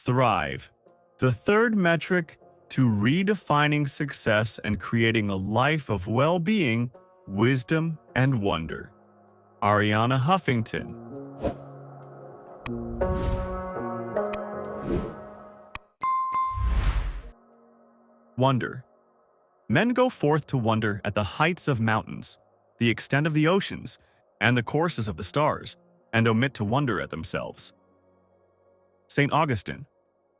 Thrive. The third metric to redefining success and creating a life of well-being, wisdom, and wonder. Arianna Huffington. Wonder. Men go forth to wonder at the heights of mountains, the extent of the oceans, and the courses of the stars, and omit to wonder at themselves. St. Augustine.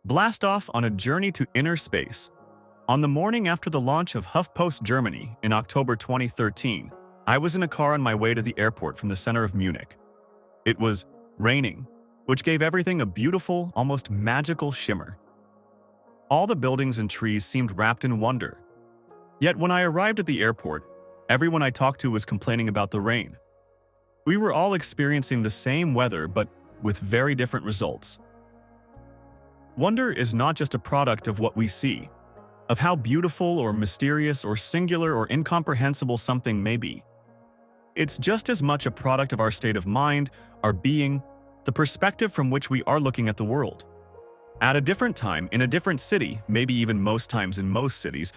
Blast off on a journey to inner space. On the morning after the launch of HuffPost Germany in October 2013, I was in a car on my way to the airport from the center of Munich. It was raining, which gave everything a beautiful, almost magical shimmer. All the buildings and trees seemed wrapped in wonder. Yet when I arrived at the airport, everyone I talked to was complaining about the rain. We were all experiencing the same weather, but with very different results. Wonder is not just a product of what we see, of how beautiful or mysterious or singular or incomprehensible something may be. It's just as much a product of our state of mind, our being, the perspective from which we are looking at the world. At a different time, in a different city, maybe even most times in most cities,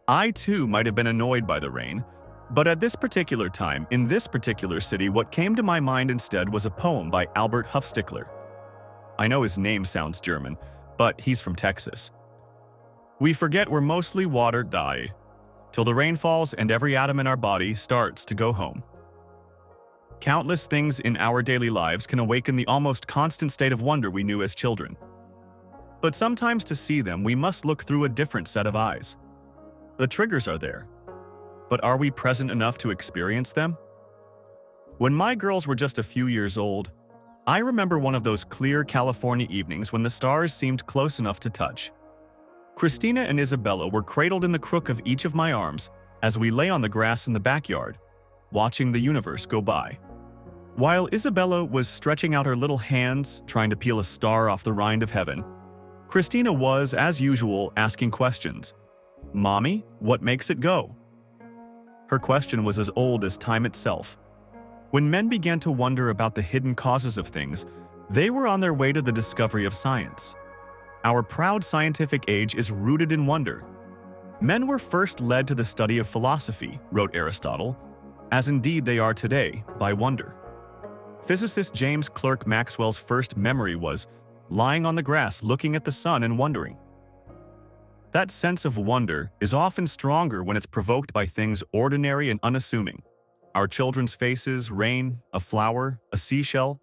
I too might have been annoyed by the rain, but at this particular time, in this particular city, what came to my mind instead was a poem by Albert Hofstadter. I know his name sounds German, but he's from Texas. We forget we're mostly water die, till the rain falls and every atom in our body starts to go home. Countless things in our daily lives can awaken the almost constant state of wonder we knew as children. But sometimes to see them, we must look through a different set of eyes. The triggers are there, but are we present enough to experience them? When my girls were just a few years old, I remember one of those clear California evenings when the stars seemed close enough to touch. Christina and Isabella were cradled in the crook of each of my arms as we lay on the grass in the backyard, watching the universe go by. While Isabella was stretching out her little hands, trying to peel a star off the rind of heaven, Christina was, as usual, asking questions. "Mommy, what makes it go?" Her question was as old as time itself. When men began to wonder about the hidden causes of things, they were on their way to the discovery of science. Our proud scientific age is rooted in wonder. Men were first led to the study of philosophy, wrote Aristotle, as indeed they are today, by wonder. Physicist James Clerk Maxwell's first memory was lying on the grass looking at the sun and wondering. That sense of wonder is often stronger when it's provoked by things ordinary and unassuming. Our children's faces, rain, a flower, a seashell.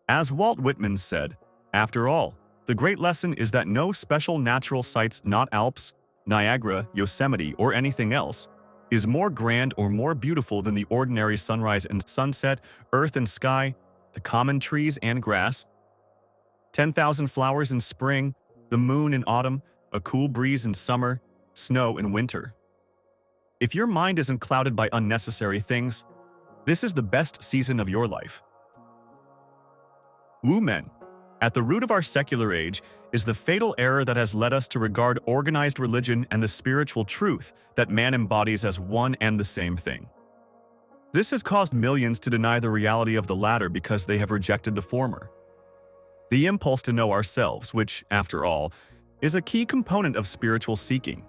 As Walt Whitman said, after all, the great lesson is that no special natural sights, not Alps, Niagara, Yosemite, or anything else, is more grand or more beautiful than the ordinary sunrise and sunset, earth and sky, the common trees and grass. 10,000 flowers in spring, the moon in autumn, a cool breeze in summer, snow in winter. If your mind isn't clouded by unnecessary things, this is the best season of your life. Woo men. At the root of our secular age is the fatal error that has led us to regard organized religion and the spiritual truth that man embodies as one and the same thing. This has caused millions to deny the reality of the latter because they have rejected the former. The impulse to know ourselves, which, after all, is a key component of spiritual seeking,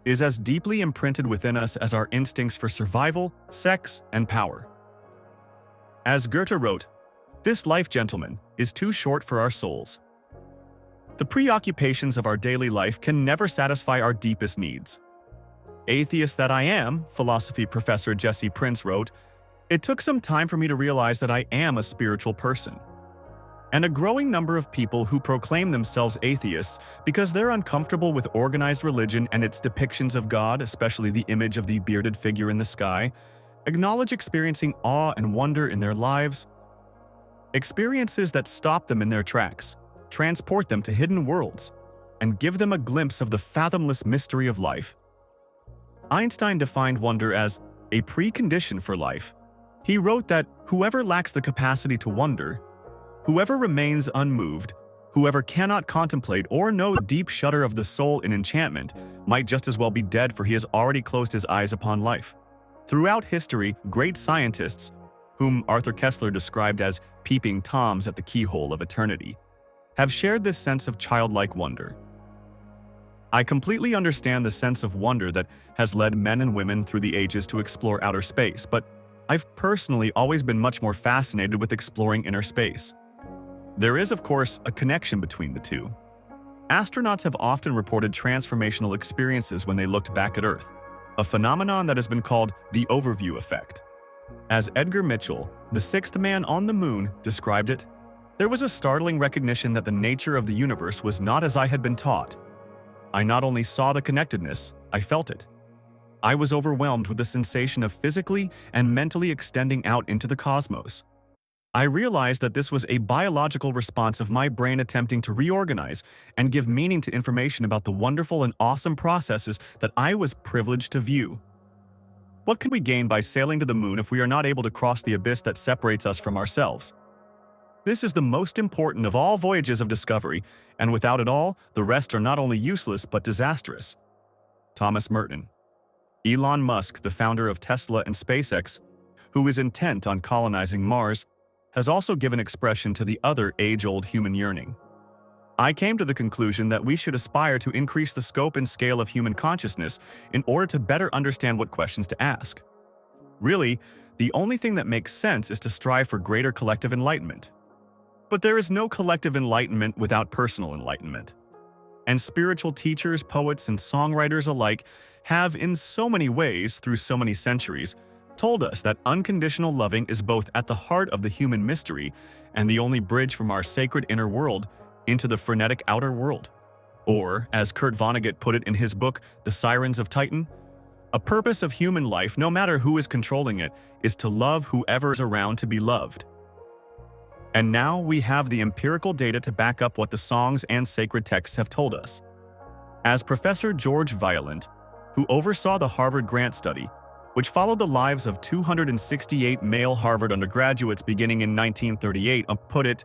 is as deeply imprinted within us as our instincts for survival, sex, and power. As Goethe wrote, "This life, gentlemen, is too short for our souls." The preoccupations of our daily life can never satisfy our deepest needs. Atheist that I am, philosophy professor Jesse Prince wrote, "It took some time for me to realize that I am a spiritual person." And a growing number of people who proclaim themselves atheists because they're uncomfortable with organized religion and its depictions of God, especially the image of the bearded figure in the sky, acknowledge experiencing awe and wonder in their lives. Experiences that stop them in their tracks, transport them to hidden worlds, and give them a glimpse of the fathomless mystery of life. Einstein defined wonder as a precondition for life. He wrote that whoever lacks the capacity to wonder, whoever remains unmoved, whoever cannot contemplate or know the deep shudder of the soul in enchantment, might just as well be dead, for he has already closed his eyes upon life. Throughout history, great scientists, whom Arthur Koestler described as peeping toms at the keyhole of eternity, have shared this sense of childlike wonder. I completely understand the sense of wonder that has led men and women through the ages to explore outer space, but I've personally always been much more fascinated with exploring inner space. There is, of course, a connection between the two. Astronauts have often reported transformational experiences when they looked back at Earth, a phenomenon that has been called the overview effect. As Edgar Mitchell, the sixth man on the moon, described it, there was a startling recognition that the nature of the universe was not as I had been taught. I not only saw the connectedness, I felt it. I was overwhelmed with the sensation of physically and mentally extending out into the cosmos. I realized that this was a biological response of my brain attempting to reorganize and give meaning to information about the wonderful and awesome processes that I was privileged to view. What can we gain by sailing to the moon if we are not able to cross the abyss that separates us from ourselves? This is the most important of all voyages of discovery, and without it all, the rest are not only useless but disastrous. Thomas Merton. Elon Musk, the founder of Tesla and SpaceX, who is intent on colonizing Mars, has also given expression to the other age-old human yearning. I came to the conclusion that we should aspire to increase the scope and scale of human consciousness in order to better understand what questions to ask. Really, the only thing that makes sense is to strive for greater collective enlightenment. But there is no collective enlightenment without personal enlightenment. And spiritual teachers, poets, and songwriters alike have, in so many ways, through so many centuries, told us that unconditional loving is both at the heart of the human mystery and the only bridge from our sacred inner world into the frenetic outer world. Or, as Kurt Vonnegut put it in his book, The Sirens of Titan, a purpose of human life, no matter who is controlling it, is to love whoever is around to be loved. And now we have the empirical data to back up what the songs and sacred texts have told us. As Professor George Violent, who oversaw the Harvard grant study, which followed the lives of 268 male Harvard undergraduates beginning in 1938, put it,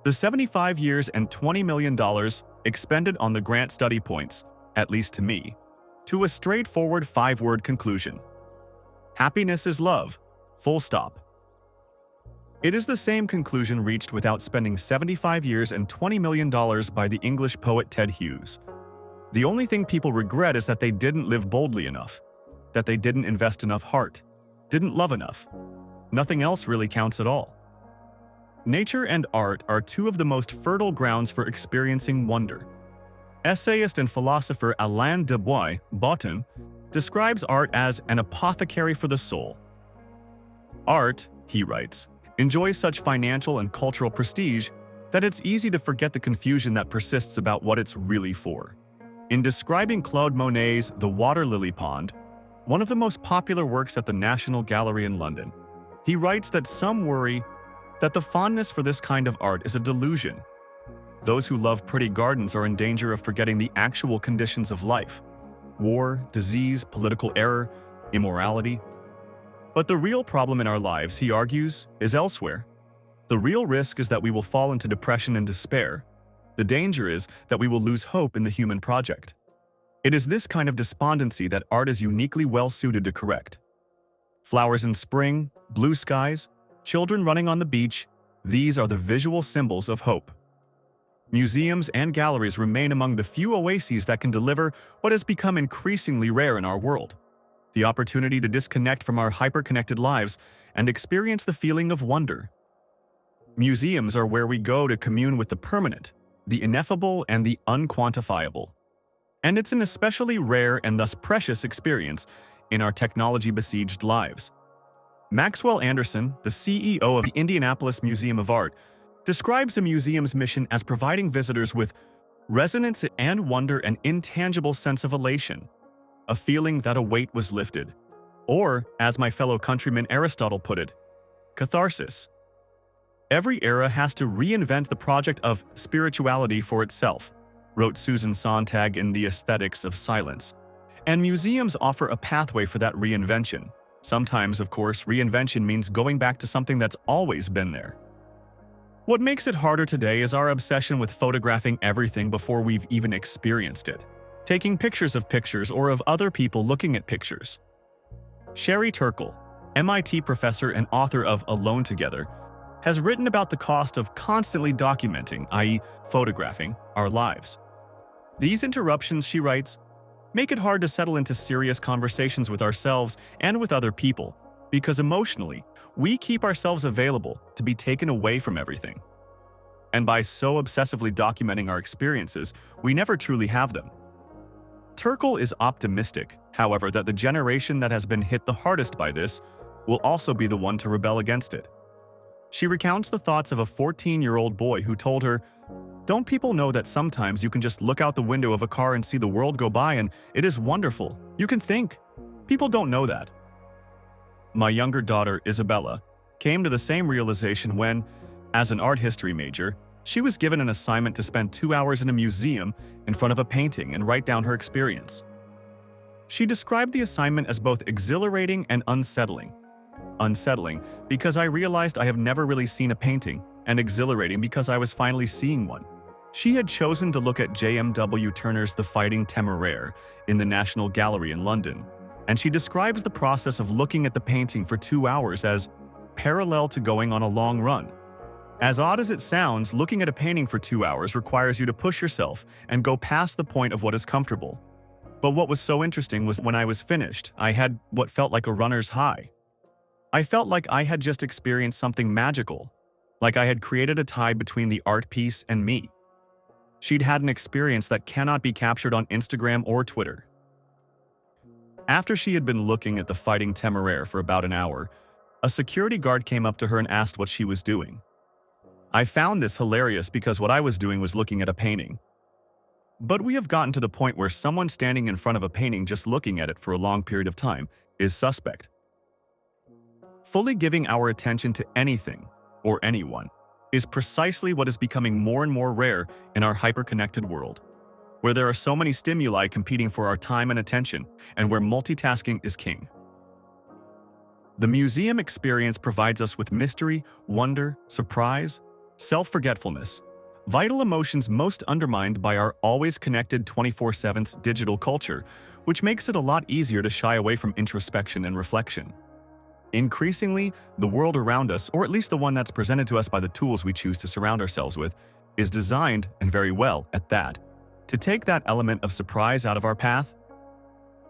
the 75 years and $20 million expended on the grant study points, at least to me, to a straightforward 5-word conclusion. Happiness is love, full stop. It is the same conclusion reached without spending 75 years and $20 million by the English poet Ted Hughes. The only thing people regret is that they didn't live boldly enough, that they didn't invest enough heart, didn't love enough. Nothing else really counts at all. Nature and art are two of the most fertile grounds for experiencing wonder. Essayist and philosopher Alain de Botton describes art as an apothecary for the soul. Art, he writes, enjoys such financial and cultural prestige that it's easy to forget the confusion that persists about what it's really for. In describing Claude Monet's The Water Lily Pond, one of the most popular works at the National Gallery in London, he writes that some worry that the fondness for this kind of art is a delusion. Those who love pretty gardens are in danger of forgetting the actual conditions of life: war, disease, political error, immorality. But the real problem in our lives, he argues, is elsewhere. The real risk is that we will fall into depression and despair. The danger is that we will lose hope in the human project. It is this kind of despondency that art is uniquely well-suited to correct. Flowers in spring, blue skies, children running on the beach, these are the visual symbols of hope. Museums and galleries remain among the few oases that can deliver what has become increasingly rare in our world: the opportunity to disconnect from our hyper-connected lives and experience the feeling of wonder. Museums are where we go to commune with the permanent, the ineffable, and the unquantifiable. And it's an especially rare and thus precious experience in our technology-besieged lives. Maxwell Anderson, the CEO of the Indianapolis Museum of Art, describes a museum's mission as providing visitors with resonance and wonder, an intangible sense of elation, a feeling that a weight was lifted. Or, as my fellow countryman Aristotle put it, catharsis. Every era has to reinvent the project of spirituality for itself, wrote Susan Sontag in The Aesthetics of Silence. And museums offer a pathway for that reinvention. Sometimes, of course, reinvention means going back to something that's always been there. What makes it harder today is our obsession with photographing everything before we've even experienced it, taking pictures of pictures or of other people looking at pictures. Sherry Turkle, MIT professor and author of Alone Together, has written about the cost of constantly documenting, i.e., photographing, our lives. These interruptions, she writes, make it hard to settle into serious conversations with ourselves and with other people, because emotionally, we keep ourselves available to be taken away from everything. And by so obsessively documenting our experiences, we never truly have them. Turkle is optimistic, however, that the generation that has been hit the hardest by this will also be the one to rebel against it. She recounts the thoughts of a 14-year-old boy who told her, "Don't people know that sometimes you can just look out the window of a car and see the world go by and it is wonderful? You can think. People don't know that." My younger daughter, Isabella, came to the same realization when, as an art history major, she was given an assignment to spend 2 hours in a museum in front of a painting and write down her experience. She described the assignment as both exhilarating and unsettling. Unsettling because I realized I have never really seen a painting, and exhilarating because I was finally seeing one. She had chosen to look at J.M.W. Turner's The Fighting Temeraire in the National Gallery in London, and she describes the process of looking at the painting for 2 hours as parallel to going on a long run. As odd as it sounds, looking at a painting for 2 hours requires you to push yourself and go past the point of what is comfortable. But what was so interesting was when I was finished, I had what felt like a runner's high. I felt like I had just experienced something magical, like I had created a tie between the art piece and me. She'd had an experience that cannot be captured on Instagram or Twitter. After she had been looking at The Fighting Temeraire for about an hour, a security guard came up to her and asked what she was doing. I found this hilarious because what I was doing was looking at a painting. But we have gotten to the point where someone standing in front of a painting just looking at it for a long period of time is suspect. Fully giving our attention to anything or anyone is precisely what is becoming more and more rare in our hyper-connected world, where there are so many stimuli competing for our time and attention, and where multitasking is king. The museum experience provides us with mystery, wonder, surprise, self-forgetfulness, vital emotions most undermined by our always connected 24/7 digital culture, which makes it a lot easier to shy away from introspection and reflection. Increasingly, the world around us, or at least the one that's presented to us by the tools we choose to surround ourselves with, is designed, and very well at that, to take that element of surprise out of our path.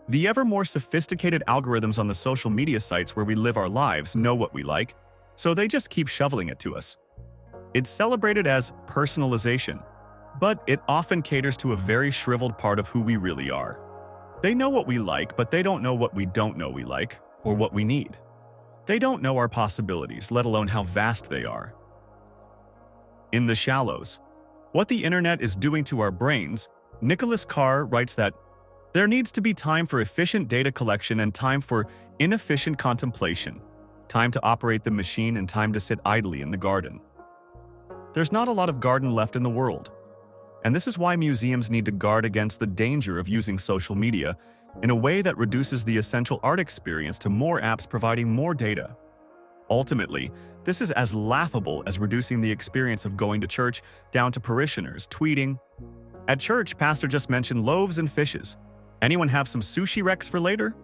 The ever more sophisticated algorithms on the social media sites where we live our lives know what we like, so they just keep shoveling it to us. It's celebrated as personalization, but it often caters to a very shriveled part of who we really are. They know what we like, but they don't know what we don't know we like, or what we need. They don't know our possibilities, let alone how vast they are. In The Shallows, What the Internet is Doing to Our Brains, Nicholas Carr writes that there needs to be time for efficient data collection and time for inefficient contemplation, time to operate the machine and time to sit idly in the garden. There's not a lot of garden left in the world, and this is why museums need to guard against the danger of using social media in a way that reduces the essential art experience to more apps providing more data. Ultimately, this is as laughable as reducing the experience of going to church down to parishioners tweeting, "At church, pastor just mentioned loaves and fishes. Anyone have some sushi recs for later?"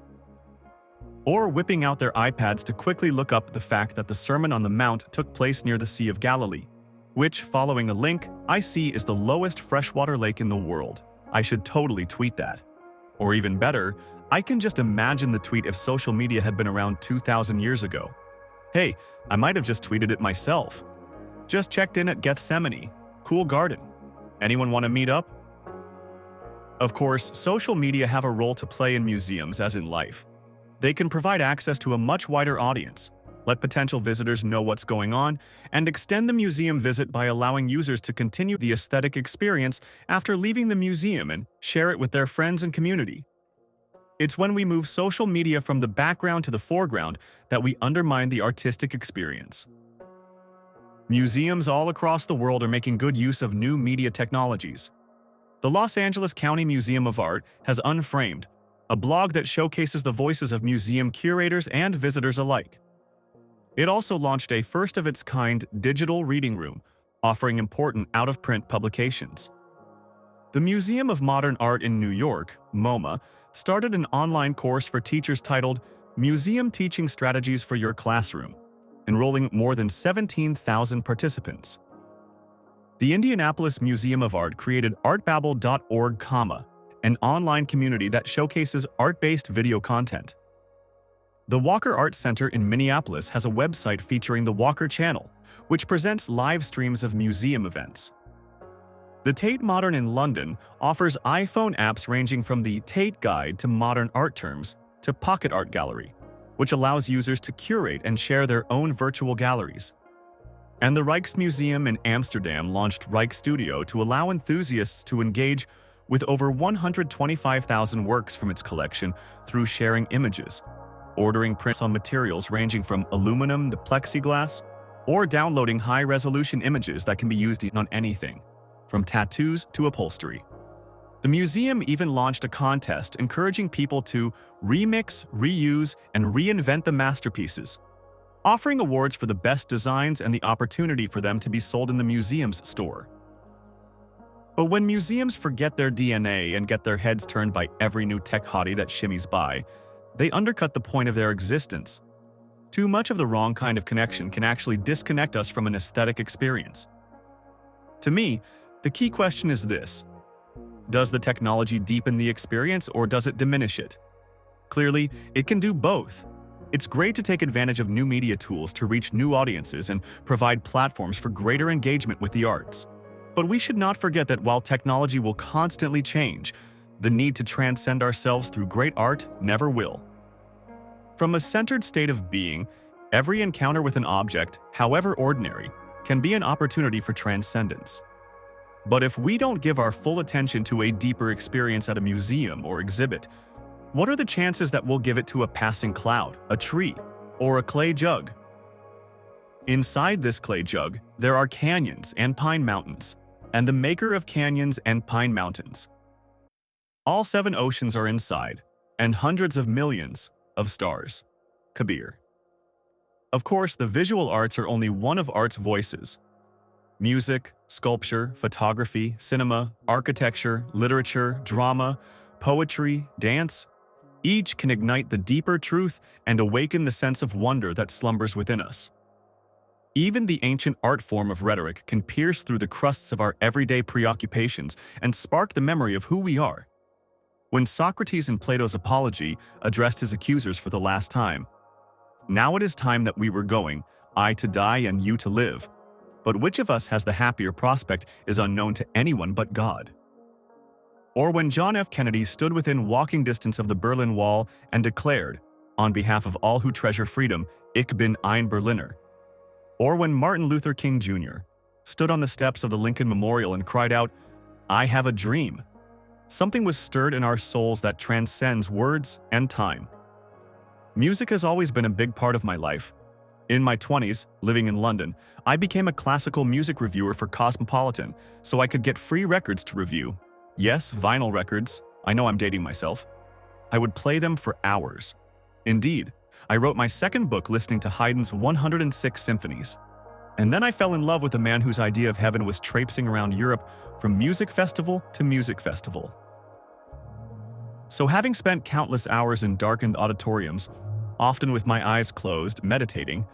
Or whipping out their iPads to quickly look up the fact that the Sermon on the Mount took place near the Sea of Galilee, which, following a link, I see is the lowest freshwater lake in the world. I should totally tweet that. Or even better, I can just imagine the tweet if social media had been around 2,000 years ago. Hey, I might have just tweeted it myself. Just checked in at Gethsemane. Cool garden. Anyone want to meet up? Of course, social media have a role to play in museums as in life. They can provide access to a much wider audience, let potential visitors know what's going on, and extend the museum visit by allowing users to continue the aesthetic experience after leaving the museum and share it with their friends and community. It's when we move social media from the background to the foreground that we undermine the artistic experience. Museums all across the world are making good use of new media technologies. The Los Angeles County Museum of Art has Unframed, a blog that showcases the voices of museum curators and visitors alike. It also launched a first-of-its-kind digital reading room, offering important out-of-print publications. The Museum of Modern Art in New York, MoMA, started an online course for teachers titled Museum Teaching Strategies for Your Classroom. enrolling more than 17,000 participants. The Indianapolis Museum of Art created artbabble.org, an online community that showcases art-based video content. The Walker Art Center in Minneapolis has a website featuring the Walker Channel, which presents live streams of museum events. The Tate Modern in London offers iPhone apps ranging from the Tate Guide to Modern Art Terms to Pocket Art Gallery, which allows users to curate and share their own virtual galleries. And the Rijksmuseum in Amsterdam launched Rijk Studio to allow enthusiasts to engage with over 125,000 works from its collection through sharing images, ordering prints on materials ranging from aluminum to plexiglass, or downloading high-resolution images that can be used on anything, from tattoos to upholstery. The museum even launched a contest encouraging people to remix, reuse, and reinvent the masterpieces, offering awards for the best designs and the opportunity for them to be sold in the museum's store. But when museums forget their DNA and get their heads turned by every new tech hottie that shimmies by, they undercut the point of their existence. Too much of the wrong kind of connection can actually disconnect us from an aesthetic experience. To me, the key question is this: does the technology deepen the experience or does it diminish it? Clearly, it can do both. It's great to take advantage of new media tools to reach new audiences and provide platforms for greater engagement with the arts. But we should not forget that while technology will constantly change, the need to transcend ourselves through great art never will. From a centered state of being, every encounter with an object, however ordinary, can be an opportunity for transcendence. But if we don't give our full attention to a deeper experience at a museum or exhibit, what are the chances that we'll give it to a passing cloud, a tree, or a clay jug? Inside this clay jug, there are canyons and pine mountains, and the maker of canyons and pine mountains. All 7 oceans are inside, and hundreds of millions of stars. Kabir. Of course, the visual arts are only one of art's voices. Music, sculpture, photography, cinema, architecture, literature, drama, poetry, dance, each can ignite the deeper truth and awaken the sense of wonder that slumbers within us. Even the ancient art form of rhetoric can pierce through the crusts of our everyday preoccupations and spark the memory of who we are. When Socrates in Plato's Apology addressed his accusers for the last time, "Now it is time that we were going, I to die and you to live. But which of us has the happier prospect is unknown to anyone but God." Or when John F. Kennedy stood within walking distance of the Berlin Wall and declared, "On behalf of all who treasure freedom, ich bin ein Berliner." Or when Martin Luther King Jr. stood on the steps of the Lincoln Memorial and cried out, "I have a dream." Something was stirred in our souls that transcends words and time. Music has always been a big part of my life. In my 20s, living in London, I became a classical music reviewer for Cosmopolitan so I could get free records to review. Yes, vinyl records. I know I'm dating myself. I would play them for hours. Indeed, I wrote my second book listening to Haydn's 106 symphonies. And then I fell in love with a man whose idea of heaven was traipsing around Europe from music festival to music festival. So having spent countless hours in darkened auditoriums, often with my eyes closed, meditating,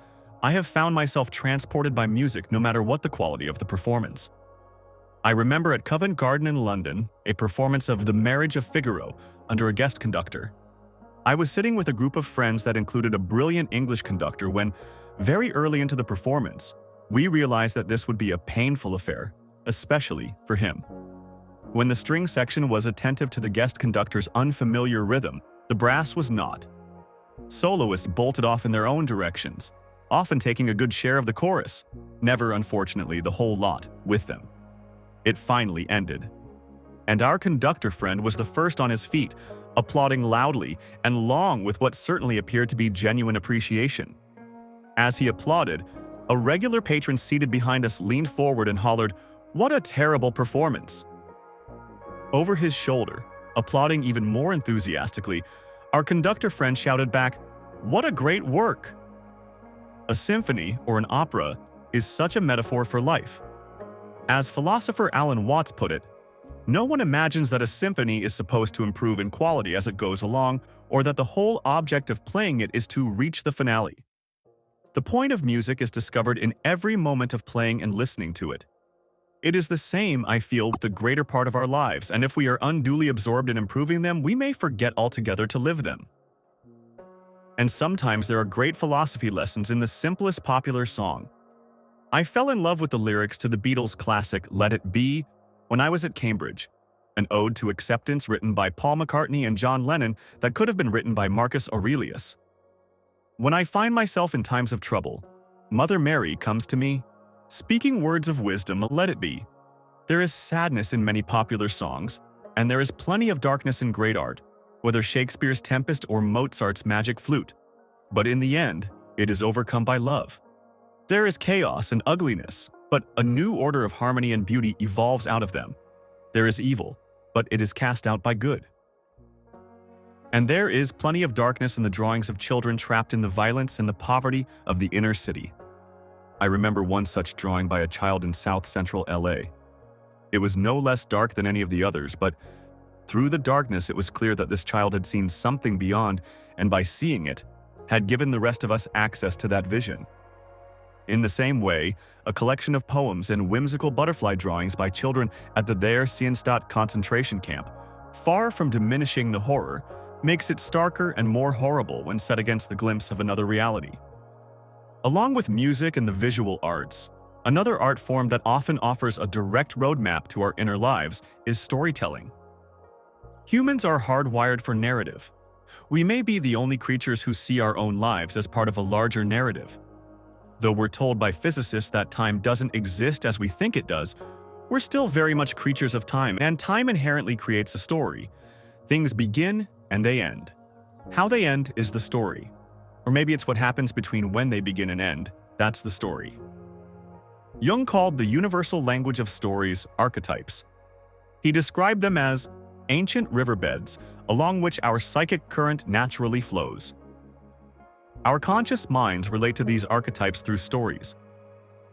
I have found myself transported by music no matter what the quality of the performance. I remember at Covent Garden in London, a performance of The Marriage of Figaro under a guest conductor. I was sitting with a group of friends that included a brilliant English conductor when, very early into the performance, we realized that this would be a painful affair, especially for him. When the string section was attentive to the guest conductor's unfamiliar rhythm, the brass was not. Soloists bolted off in their own directions, often taking a good share of the chorus, never, unfortunately, the whole lot with them. It finally ended. And our conductor friend was the first on his feet, applauding loudly and long with what certainly appeared to be genuine appreciation. As he applauded, a regular patron seated behind us leaned forward and hollered, "What a terrible performance!" Over his shoulder, applauding even more enthusiastically, our conductor friend shouted back, "What a great work!" A symphony, or an opera, is such a metaphor for life. As philosopher Alan Watts put it, no one imagines that a symphony is supposed to improve in quality as it goes along, or that the whole object of playing it is to reach the finale. The point of music is discovered in every moment of playing and listening to it. It is the same, I feel, with the greater part of our lives, and if we are unduly absorbed in improving them, we may forget altogether to live them. And sometimes there are great philosophy lessons in the simplest popular song. I fell in love with the lyrics to the Beatles' classic Let It Be when I was at Cambridge, an ode to acceptance written by Paul McCartney and John Lennon that could have been written by Marcus Aurelius. When I find myself in times of trouble, Mother Mary comes to me, speaking words of wisdom, let it be. There is sadness in many popular songs, and there is plenty of darkness in great art, whether Shakespeare's Tempest or Mozart's Magic Flute. But in the end, it is overcome by love. There is chaos and ugliness, but a new order of harmony and beauty evolves out of them. There is evil, but it is cast out by good. And there is plenty of darkness in the drawings of children trapped in the violence and the poverty of the inner city. I remember one such drawing by a child in South Central LA. It was no less dark than any of the others, but through the darkness it was clear that this child had seen something beyond, and by seeing it, had given the rest of us access to that vision. In the same way, a collection of poems and whimsical butterfly drawings by children at the Theresienstadt concentration camp, far from diminishing the horror, makes it starker and more horrible when set against the glimpse of another reality. Along with music and the visual arts, another art form that often offers a direct roadmap to our inner lives is storytelling. Humans are hardwired for narrative. We may be the only creatures who see our own lives as part of a larger narrative. Though we're told by physicists that time doesn't exist as we think it does, we're still very much creatures of time, and time inherently creates a story. Things begin and they end. How they end is the story. Or maybe it's what happens between when they begin and end. That's the story. Jung called the universal language of stories archetypes. He described them as ancient riverbeds along which our psychic current naturally flows. Our conscious minds relate to these archetypes through stories.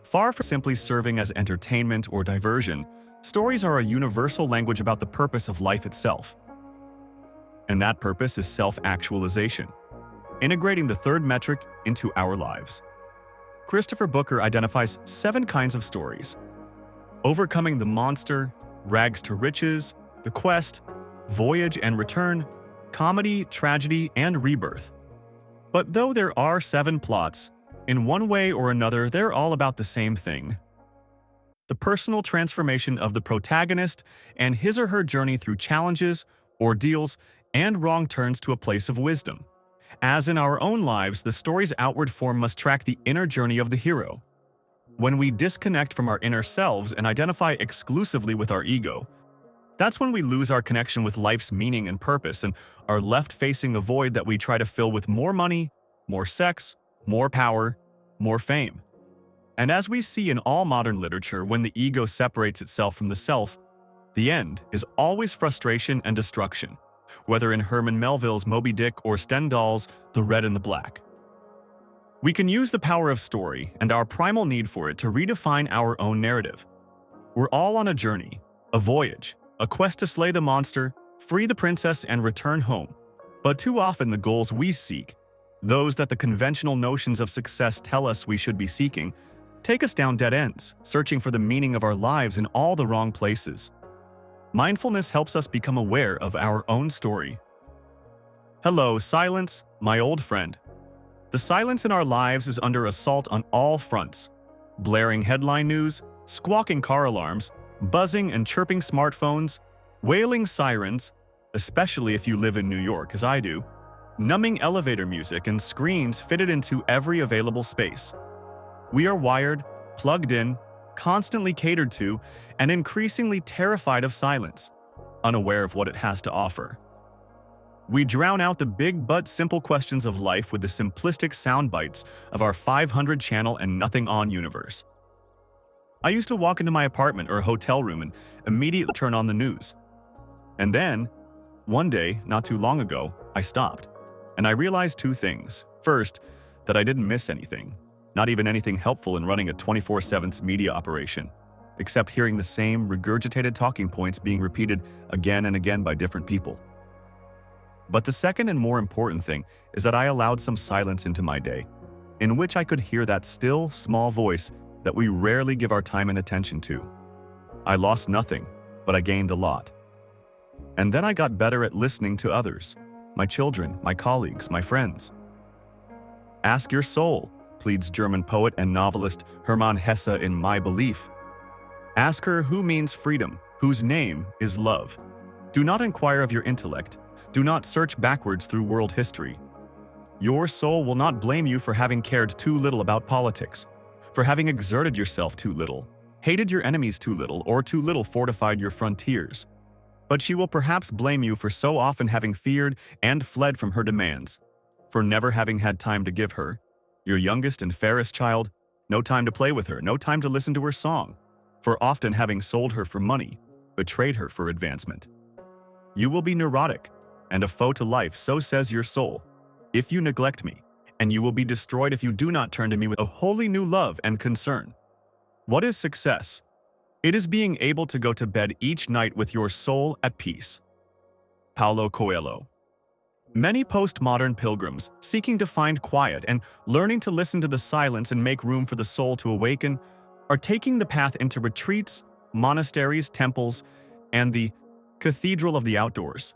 Far from simply serving as entertainment or diversion, stories are a universal language about the purpose of life itself. And that purpose is self-actualization, integrating the third metric into our lives. Christopher Booker identifies 7 kinds of stories: overcoming the monster, rags to riches, the quest, voyage and return, comedy, tragedy, and rebirth. But though there are 7 plots, in one way or another they're all about the same thing: the personal transformation of the protagonist and his or her journey through challenges, ordeals, and wrong turns to a place of wisdom. As in our own lives, the story's outward form must track the inner journey of the hero. When we disconnect from our inner selves and identify exclusively with our ego, that's when we lose our connection with life's meaning and purpose and are left facing a void that we try to fill with more money, more sex, more power, more fame. And as we see in all modern literature, when the ego separates itself from the self, the end is always frustration and destruction, whether in Herman Melville's Moby Dick or Stendhal's The Red and the Black. We can use the power of story and our primal need for it to redefine our own narrative. We're all on a journey, a voyage, a quest to slay the monster, free the princess, and return home. But too often the goals we seek, those that the conventional notions of success tell us we should be seeking, take us down dead ends, searching for the meaning of our lives in all the wrong places. Mindfulness helps us become aware of our own story. Hello, silence, my old friend. The silence in our lives is under assault on all fronts. Blaring headline news, squawking car alarms, buzzing and chirping smartphones, wailing sirens, especially if you live in New York as I do, numbing elevator music and screens fitted into every available space. We are wired, plugged in, constantly catered to, and increasingly terrified of silence, unaware of what it has to offer. We drown out the big but simple questions of life with the simplistic sound bites of our 500-channel and nothing-on universe. I used to walk into my apartment or hotel room and immediately turn on the news. And then, one day, not too long ago, I stopped, and I realized 2 things. First, that I didn't miss anything. Not even anything helpful in running a 24/7 media operation, except hearing the same regurgitated talking points being repeated again and again by different people. But the second and more important thing is that I allowed some silence into my day. in which I could hear that still, small voice that we rarely give our time and attention to. I lost nothing, but I gained a lot. And then I got better at listening to others, my children, my colleagues, my friends. Ask your soul, pleads German poet and novelist Hermann Hesse in My Belief. Ask her who means freedom, whose name is love. Do not inquire of your intellect. Do not search backwards through world history. Your soul will not blame you for having cared too little about politics, for having exerted yourself too little, hated your enemies too little, or too little fortified your frontiers. But she will perhaps blame you for so often having feared and fled from her demands, for never having had time to give her, your youngest and fairest child, no time to play with her, no time to listen to her song, for often having sold her for money, betrayed her for advancement. You will be neurotic and a foe to life, so says your soul, if you neglect me, and you will be destroyed if you do not turn to me with a wholly new love and concern. What is success? It is being able to go to bed each night with your soul at peace. Paulo Coelho. Many postmodern pilgrims, seeking to find quiet and learning to listen to the silence and make room for the soul to awaken, are taking the path into retreats, monasteries, temples, and the cathedral of the outdoors.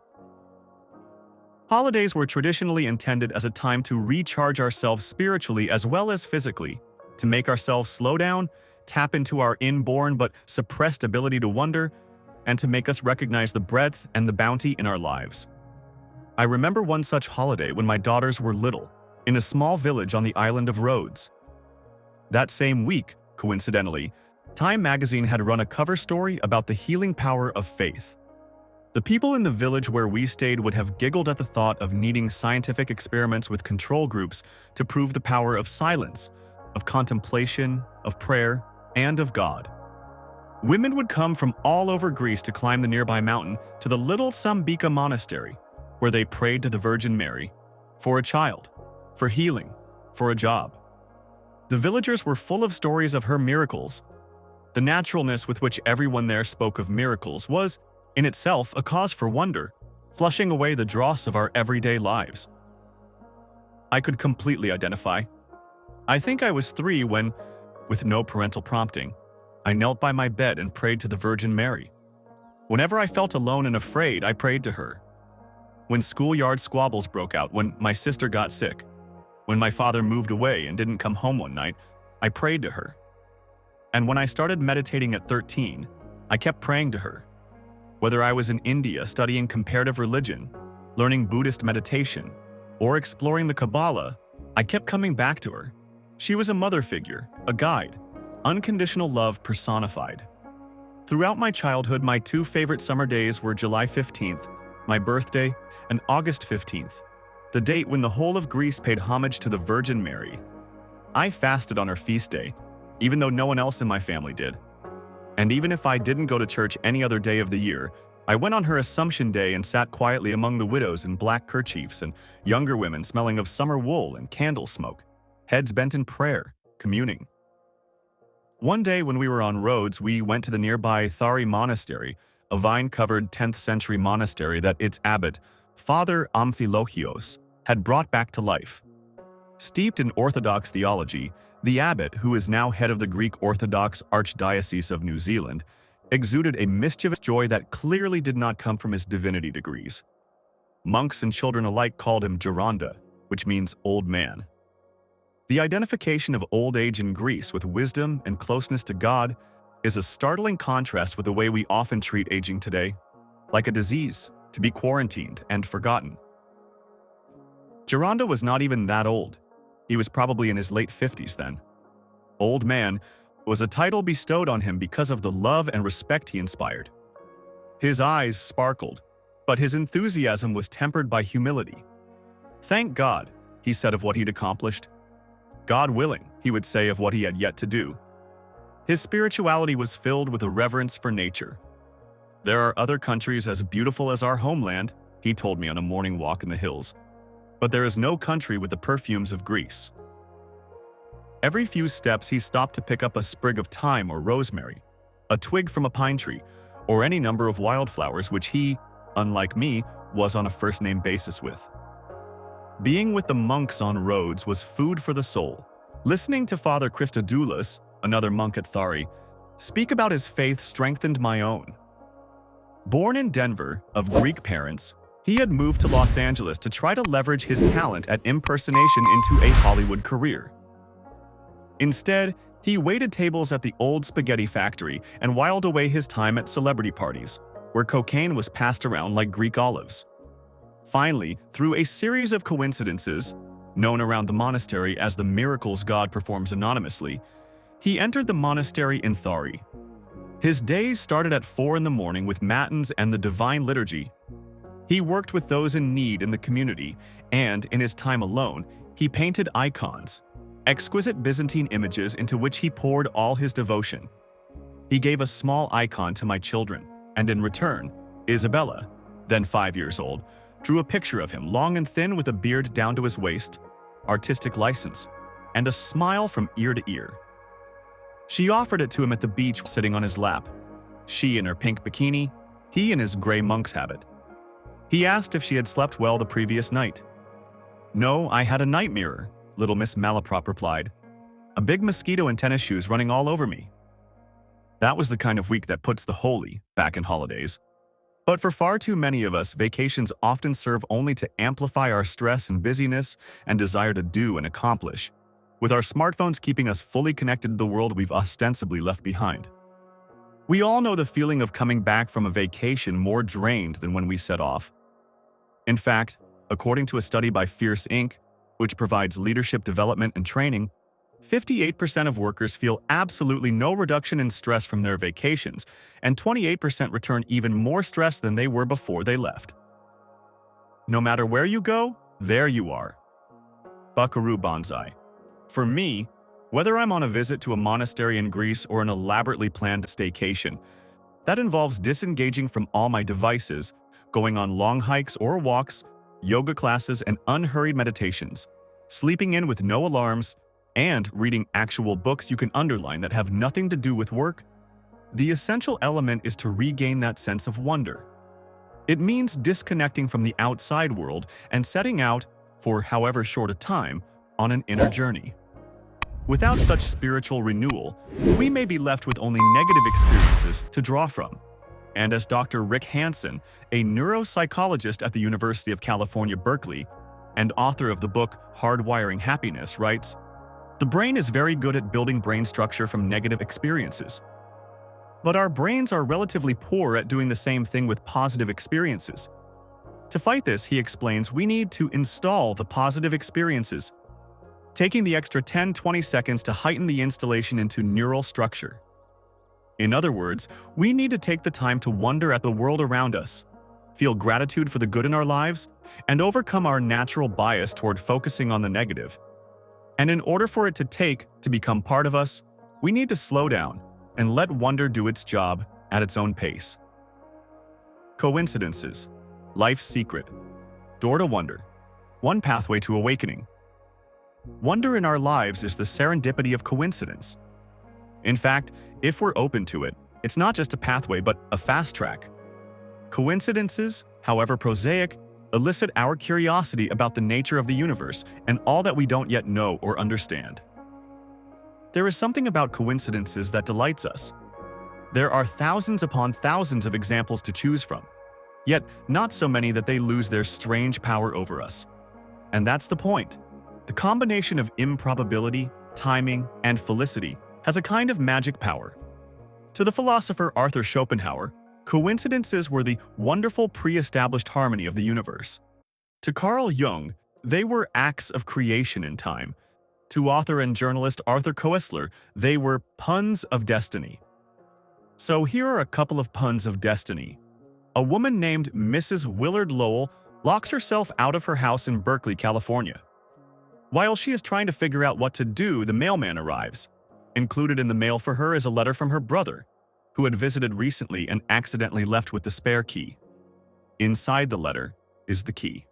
Holidays were traditionally intended as a time to recharge ourselves spiritually as well as physically, to make ourselves slow down, tap into our inborn but suppressed ability to wonder, and to make us recognize the breadth and the bounty in our lives. I remember one such holiday when my daughters were little, in a small village on the island of Rhodes. That same week, coincidentally, Time magazine had run a cover story about the healing power of faith. The people in the village where we stayed would have giggled at the thought of needing scientific experiments with control groups to prove the power of silence, of contemplation, of prayer, and of God. Women would come from all over Greece to climb the nearby mountain to the little Sambika monastery, where they prayed to the Virgin Mary, for a child, for healing, for a job. The villagers were full of stories of her miracles. The naturalness with which everyone there spoke of miracles was, in itself, a cause for wonder, flushing away the dross of our everyday lives. I could completely identify. I think I was 3 when, with no parental prompting, I knelt by my bed and prayed to the Virgin Mary. Whenever I felt alone and afraid, I prayed to her. When schoolyard squabbles broke out, when my sister got sick, when my father moved away and didn't come home one night, I prayed to her. And when I started meditating at 13, I kept praying to her. Whether I was in India studying comparative religion, learning Buddhist meditation, or exploring the Kabbalah, I kept coming back to her. She was a mother figure, a guide, unconditional love personified. Throughout my childhood, my 2 favorite summer days were July 15th, my birthday, and August 15th, the date when the whole of Greece paid homage to the Virgin Mary. I fasted on her feast day, even though no one else in my family did. And even if I didn't go to church any other day of the year, I went on her Assumption Day and sat quietly among the widows in black kerchiefs and younger women smelling of summer wool and candle smoke, heads bent in prayer, communing. One day when we were on Rhodes, we went to the nearby Thari Monastery, a vine-covered 10th century monastery that its abbot, Father Amphilochios, had brought back to life. Steeped in Orthodox theology, the abbot, who is now head of the Greek Orthodox Archdiocese of New Zealand, exuded a mischievous joy that clearly did not come from his divinity degrees. Monks and children alike called him Geronda, which means old man. The identification of old age in Greece with wisdom and closeness to God is a startling contrast with the way we often treat aging today, like a disease, to be quarantined and forgotten. Geronda was not even that old. He was probably in his late 50s then. Old man was a title bestowed on him because of the love and respect he inspired. His eyes sparkled, but his enthusiasm was tempered by humility. Thank God, he said of what he'd accomplished. God willing, he would say of what he had yet to do. His spirituality was filled with a reverence for nature. There are other countries as beautiful as our homeland, he told me on a morning walk in the hills. But there is no country with the perfumes of Greece. Every few steps he stopped to pick up a sprig of thyme or rosemary, a twig from a pine tree, or any number of wildflowers which he, unlike me, was on a first-name basis with. Being with the monks on Rhodes was food for the soul, Listening to Father Christodoulos, another monk at Thari, speak about his faith strengthened my own. Born in Denver, of Greek parents, he had moved to Los Angeles to try to leverage his talent at impersonation into a Hollywood career. Instead, he waited tables at the old spaghetti factory and whiled away his time at celebrity parties, where cocaine was passed around like Greek olives. Finally, through a series of coincidences, known around the monastery as the miracles God performs anonymously, he entered the monastery in Thari. His days started at 4 in the morning with matins and the divine liturgy. He worked with those in need in the community, and in his time alone, he painted icons, exquisite Byzantine images into which he poured all his devotion. He gave a small icon to my children, and in return, Isabella, then 5 years old, drew a picture of him, long and thin with a beard down to his waist, artistic license, and a smile from ear to ear. She offered it to him at the beach sitting on his lap, she in her pink bikini, he in his gray monk's habit. He asked if she had slept well the previous night. "No, I had a night mirror," little Miss Malaprop replied. "A big mosquito in tennis shoes running all over me." That was the kind of week that puts the holy back in holidays. But for far too many of us, vacations often serve only to amplify our stress and busyness and desire to do and accomplish, with our smartphones keeping us fully connected to the world we've ostensibly left behind. We all know the feeling of coming back from a vacation more drained than when we set off. In fact, according to a study by Fierce Inc., which provides leadership development and training, 58% of workers feel absolutely no reduction in stress from their vacations, and 28% return even more stressed than they were before they left. No matter where you go, there you are. Buckaroo Banzai. For me, whether I'm on a visit to a monastery in Greece or an elaborately planned staycation, that involves disengaging from all my devices, going on long hikes or walks, yoga classes and unhurried meditations, sleeping in with no alarms, and reading actual books you can underline that have nothing to do with work. The essential element is to regain that sense of wonder. It means disconnecting from the outside world and setting out, for however short a time, on an inner journey. Without such spiritual renewal, we may be left with only negative experiences to draw from. And as Dr. Rick Hansen, a neuropsychologist at the University of California, Berkeley, and author of the book Hardwiring Happiness, writes, "The brain is very good at building brain structure from negative experiences. But our brains are relatively poor at doing the same thing with positive experiences. To fight this, he explains, we need to install the positive experiences, taking the extra 10-20 seconds to heighten the installation into neural structure. In other words, we need to take the time to wonder at the world around us, feel gratitude for the good in our lives, and overcome our natural bias toward focusing on the negative. And in order for it to become part of us, we need to slow down and let wonder do its job at its own pace." Coincidences. Life's secret. Door to wonder. One pathway to awakening. Wonder in our lives is the serendipity of coincidence. In fact, if we're open to it, it's not just a pathway but a fast track. Coincidences, however prosaic, elicit our curiosity about the nature of the universe and all that we don't yet know or understand. There is something about coincidences that delights us. There are thousands upon thousands of examples to choose from, yet not so many that they lose their strange power over us. And that's the point. The combination of improbability, timing, and felicity has a kind of magic power. To the philosopher Arthur Schopenhauer, coincidences were the wonderful pre-established harmony of the universe. To Carl Jung, they were acts of creation in time. To author and journalist Arthur Koestler, they were puns of destiny. So here are a couple of puns of destiny. A woman named Mrs. Willard Lowell locks herself out of her house in Berkeley, California. While she is trying to figure out what to do, the mailman arrives. Included in the mail for her is a letter from her brother, who had visited recently and accidentally left with the spare key. Inside the letter is the key.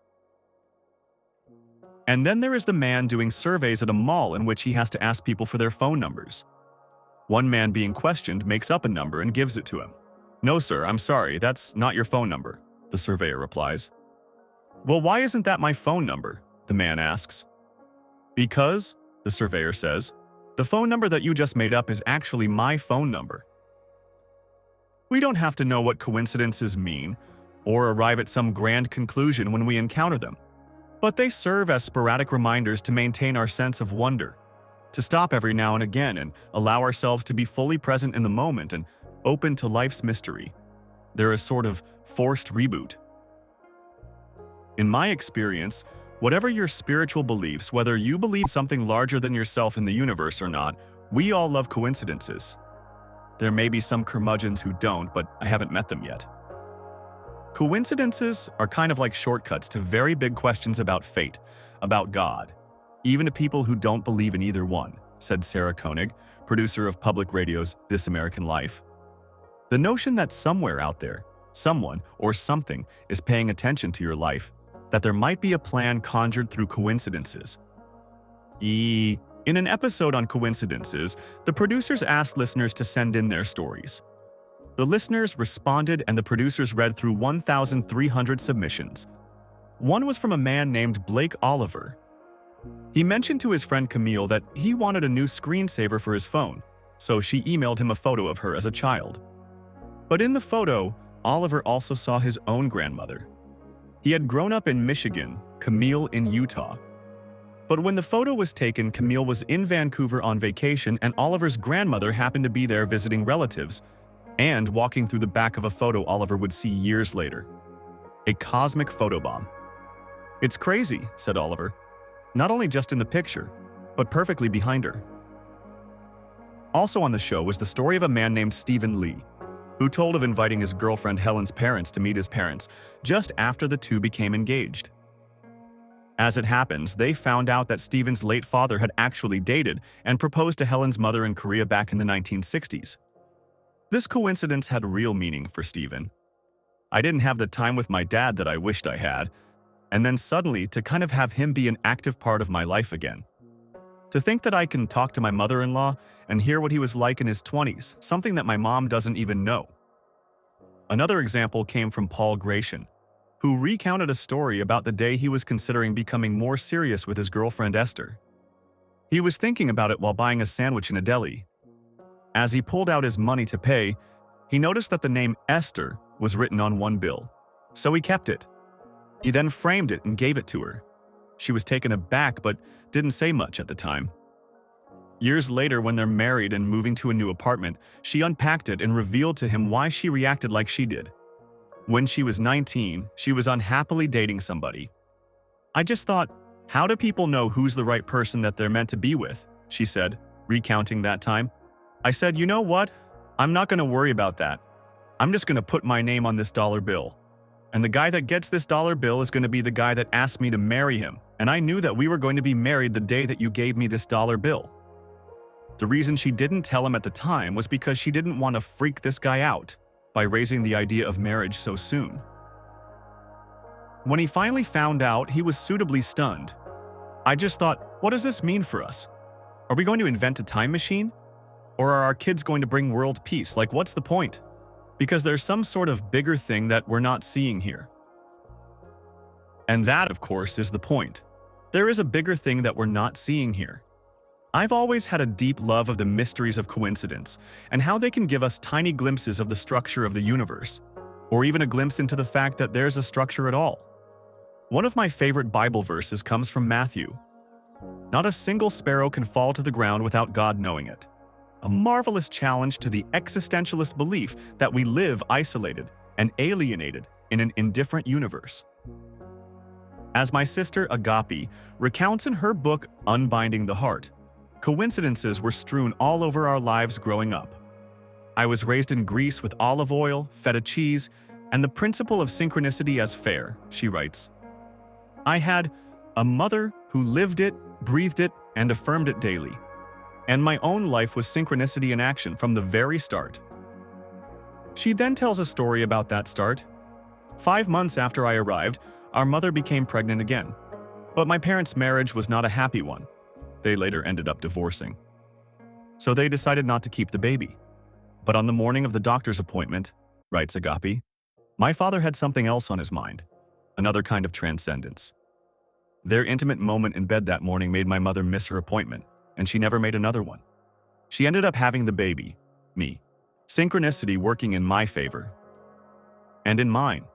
And then there is the man doing surveys at a mall in which he has to ask people for their phone numbers. One man being questioned makes up a number and gives it to him. "No, sir, I'm sorry, that's not your phone number," the surveyor replies. "Well, why isn't that my phone number?" the man asks. "Because," the surveyor says. The phone number that you just made up is actually my phone number. We don't have to know what coincidences mean or arrive at some grand conclusion when we encounter them, but they serve as sporadic reminders to maintain our sense of wonder, to stop every now and again and allow ourselves to be fully present in the moment and open to life's mystery. They're a sort of forced reboot. In my experience, whatever your spiritual beliefs, whether you believe something larger than yourself in the universe or not, we all love coincidences. There may be some curmudgeons who don't, but I haven't met them yet. Coincidences are kind of like shortcuts to very big questions about fate, about God, even to people who don't believe in either one, said Sarah Koenig, producer of public radio's This American Life. The notion that somewhere out there, someone or something is paying attention to your life, that there might be a plan conjured through coincidences. In an episode on coincidences, the producers asked listeners to send in their stories. The listeners responded and the producers read through 1,300 submissions. One was from a man named Blake Oliver. He mentioned to his friend Camille that he wanted a new screensaver for his phone, so she emailed him a photo of her as a child. But in the photo, Oliver also saw his own grandmother. He had grown up in Michigan, Camille in Utah. But when the photo was taken, Camille was in Vancouver on vacation and Oliver's grandmother happened to be there visiting relatives and walking through the back of a photo Oliver would see years later. A cosmic photobomb. "It's crazy," said Oliver. "Not only just in the picture, but perfectly behind her." Also on the show was the story of a man named Stephen Lee, who told of inviting his girlfriend Helen's parents to meet his parents just after the two became engaged. As it happens, they found out that Stephen's late father had actually dated and proposed to Helen's mother in Korea back in the 1960s. This coincidence had real meaning for Stephen. I didn't have the time with my dad that I wished I had, and then suddenly to kind of have him be an active part of my life again. To think that I can talk to my mother-in-law and hear what he was like in his 20s, something that my mom doesn't even know. Another example came from Paul Gratian, who recounted a story about the day he was considering becoming more serious with his girlfriend Esther. He was thinking about it while buying a sandwich in a deli. As he pulled out his money to pay, he noticed that the name Esther was written on one bill, so he kept it. He then framed it and gave it to her. She was taken aback but didn't say much at the time. Years later, when they're married and moving to a new apartment, she unpacked it and revealed to him why she reacted like she did. When she was 19, she was unhappily dating somebody. "I just thought, how do people know who's the right person that they're meant to be with?" she said, recounting that time. "I said, you know what? I'm not going to worry about that. I'm just going to put my name on this dollar bill. And the guy that gets this dollar bill is going to be the guy that asked me to marry him. And I knew that we were going to be married the day that you gave me this dollar bill." The reason she didn't tell him at the time was because she didn't want to freak this guy out by raising the idea of marriage so soon. When he finally found out, he was suitably stunned. "I just thought, what does this mean for us? Are we going to invent a time machine? Or are our kids going to bring world peace? Like, what's the point? Because there's some sort of bigger thing that we're not seeing here." And that, of course, is the point. There is a bigger thing that we're not seeing here. I've always had a deep love of the mysteries of coincidence and how they can give us tiny glimpses of the structure of the universe, or even a glimpse into the fact that there's a structure at all. One of my favorite Bible verses comes from Matthew. "Not a single sparrow can fall to the ground without God knowing it." A marvelous challenge to the existentialist belief that we live isolated and alienated in an indifferent universe. As my sister Agape recounts in her book Unbinding the Heart, coincidences were strewn all over our lives growing up. "I was raised in Greece with olive oil, feta cheese, and the principle of synchronicity as fair," she writes. "I had a mother who lived it, breathed it, and affirmed it daily. And my own life was synchronicity in action from the very start." She then tells a story about that start. 5 months after I arrived, our mother became pregnant again. But my parents' marriage was not a happy one. They later ended up divorcing. So they decided not to keep the baby. But on the morning of the doctor's appointment, writes Agape, my father had something else on his mind, another kind of transcendence. Their intimate moment in bed that morning made my mother miss her appointment, and she never made another one. She ended up having the baby, me. Synchronicity working in my favor. And in mine,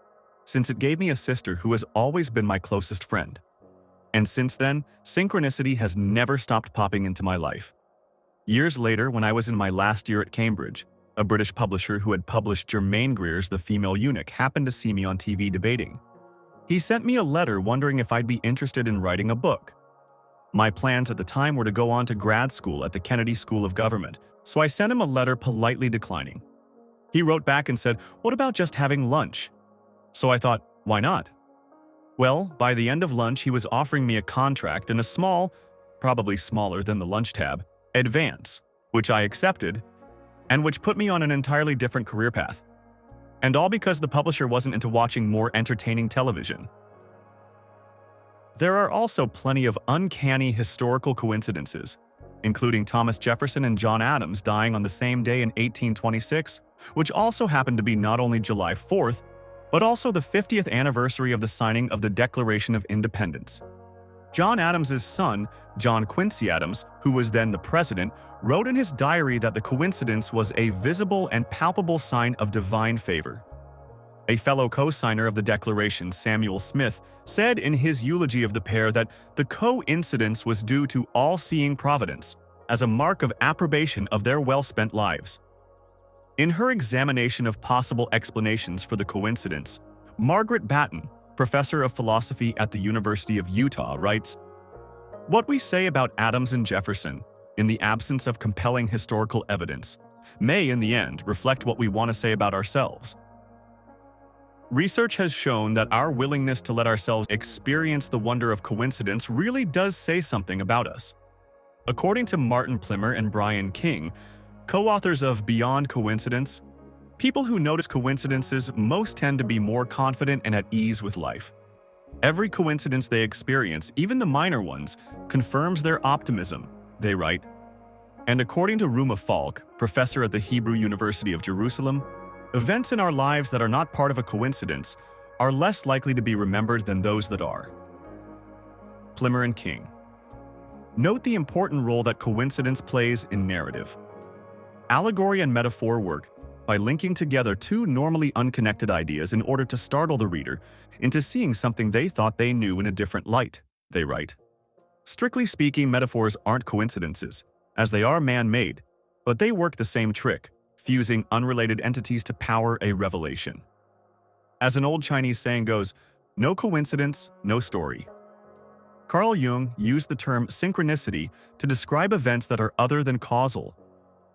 since it gave me a sister who has always been my closest friend. And since then, synchronicity has never stopped popping into my life. Years later, when I was in my last year at Cambridge, a British publisher who had published Germaine Greer's The Female Eunuch happened to see me on TV debating. He sent me a letter wondering if I'd be interested in writing a book. My plans at the time were to go on to grad school at the Kennedy School of Government, so I sent him a letter politely declining. He wrote back and said, "What about just having lunch?" So I thought, why not? Well, by the end of lunch, he was offering me a contract and a small, probably smaller than the lunch tab, advance, which I accepted, and which put me on an entirely different career path. And all because the publisher wasn't into watching more entertaining television. There are also plenty of uncanny historical coincidences, including Thomas Jefferson and John Adams dying on the same day in 1826, which also happened to be not only July 4th, but also the 50th anniversary of the signing of the Declaration of Independence. John Adams's son, John Quincy Adams, who was then the president, wrote in his diary that the coincidence was a visible and palpable sign of divine favor. A fellow co-signer of the Declaration, Samuel Smith, said in his eulogy of the pair that the coincidence was due to all-seeing providence, as a mark of approbation of their well-spent lives. In her examination of possible explanations for the coincidence, Margaret Batten, professor of philosophy at the University of Utah, writes, "What we say about Adams and Jefferson, in the absence of compelling historical evidence, may in the end reflect what we want to say about ourselves. Research has shown that our willingness to let ourselves experience the wonder of coincidence really does say something about us." According to Martin Plimmer and Brian King, co-authors of Beyond Coincidence, people who notice coincidences most tend to be more confident and at ease with life. Every coincidence they experience, even the minor ones, confirms their optimism, they write. And according to Ruma Falk, professor at the Hebrew University of Jerusalem, events in our lives that are not part of a coincidence are less likely to be remembered than those that are. Plimmer and King. Note the important role that coincidence plays in narrative. Allegory and metaphor work by linking together two normally unconnected ideas in order to startle the reader into seeing something they thought they knew in a different light, they write. Strictly speaking, metaphors aren't coincidences, as they are man-made, but they work the same trick, fusing unrelated entities to power a revelation. As an old Chinese saying goes, no coincidence, no story. Carl Jung used the term synchronicity to describe events that are other than causal,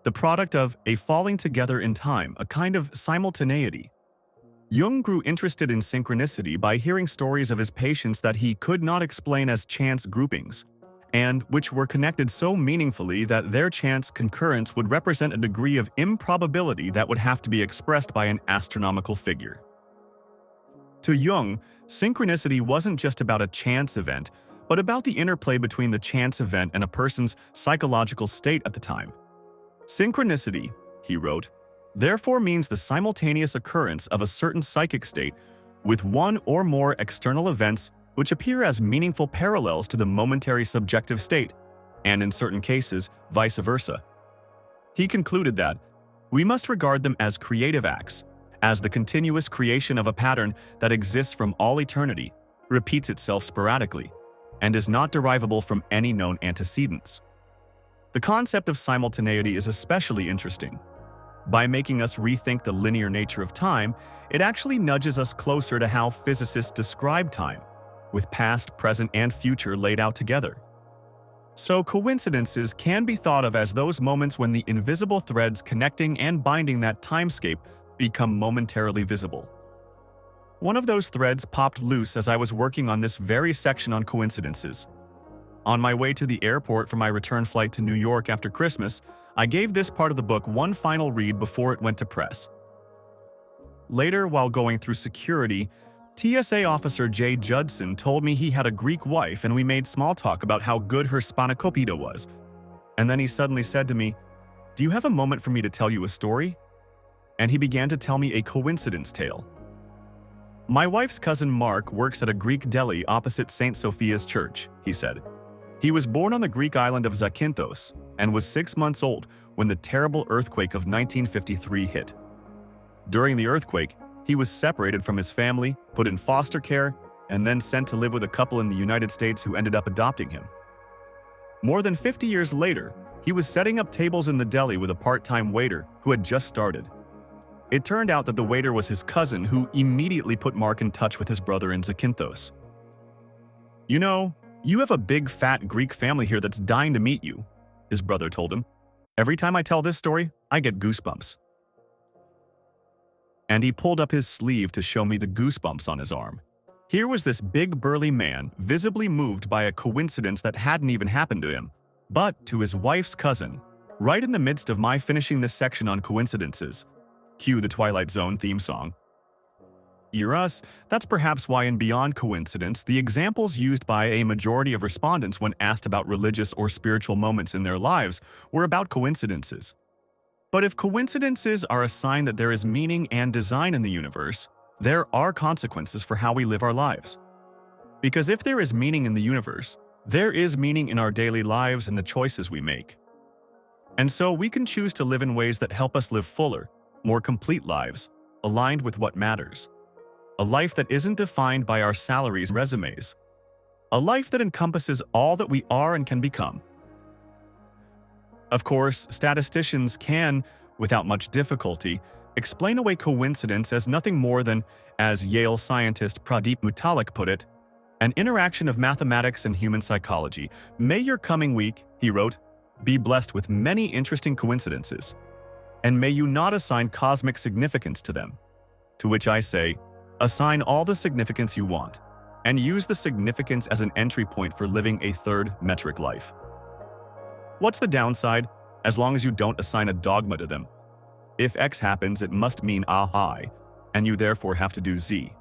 the product of a falling together in time, a kind of simultaneity. Jung grew interested in synchronicity by hearing stories of his patients that he could not explain as chance groupings, and which were connected so meaningfully that their chance concurrence would represent a degree of improbability that would have to be expressed by an astronomical figure. To Jung, synchronicity wasn't just about a chance event, but about the interplay between the chance event and a person's psychological state at the time. Synchronicity, he wrote, therefore means the simultaneous occurrence of a certain psychic state with one or more external events which appear as meaningful parallels to the momentary subjective state, and in certain cases, vice versa. He concluded that we must regard them as creative acts, as the continuous creation of a pattern that exists from all eternity, repeats itself sporadically, and is not derivable from any known antecedents. The concept of simultaneity is especially interesting. By making us rethink the linear nature of time, it actually nudges us closer to how physicists describe time, with past, present, and future laid out together. So coincidences can be thought of as those moments when the invisible threads connecting and binding that timescape become momentarily visible. One of those threads popped loose as I was working on this very section on coincidences. On my way to the airport for my return flight to New York after Christmas, I gave this part of the book one final read before it went to press. Later, while going through security, TSA officer Jay Judson told me he had a Greek wife and we made small talk about how good her spanakopita was. And then he suddenly said to me, "Do you have a moment for me to tell you a story?" And he began to tell me a coincidence tale. My wife's cousin Mark works at a Greek deli opposite St. Sophia's Church, he said. He was born on the Greek island of Zakynthos and was 6 months old when the terrible earthquake of 1953 hit. During the earthquake, he was separated from his family, put in foster care, and then sent to live with a couple in the United States who ended up adopting him. More than 50 years later, he was setting up tables in the deli with a part-time waiter who had just started. It turned out that the waiter was his cousin, who immediately put Mark in touch with his brother in Zakynthos. "You know, you have a big fat Greek family here that's dying to meet you," his brother told him. "Every time I tell this story, I get goosebumps." And he pulled up his sleeve to show me the goosebumps on his arm. Here was this big burly man, visibly moved by a coincidence that hadn't even happened to him, but to his wife's cousin. Right in the midst of my finishing this section on coincidences, cue the Twilight Zone theme song. You're us. That's perhaps why in Beyond Coincidence, the examples used by a majority of respondents when asked about religious or spiritual moments in their lives were about coincidences. But if coincidences are a sign that there is meaning and design in the universe, there are consequences for how we live our lives. Because if there is meaning in the universe, there is meaning in our daily lives and the choices we make. And so we can choose to live in ways that help us live fuller, more complete lives, aligned with what matters. A life that isn't defined by our salaries and resumes. A life that encompasses all that we are and can become. Of course, statisticians can, without much difficulty, explain away coincidence as nothing more than, as Yale scientist Pradeep Mutalik put it, an interaction of mathematics and human psychology. "May your coming week," he wrote, "be blessed with many interesting coincidences, and may you not assign cosmic significance to them." To which I say, assign all the significance you want, and use the significance as an entry point for living a third metric life. What's the downside, as long as you don't assign a dogma to them? If X happens, it must mean I, and you therefore have to do Z.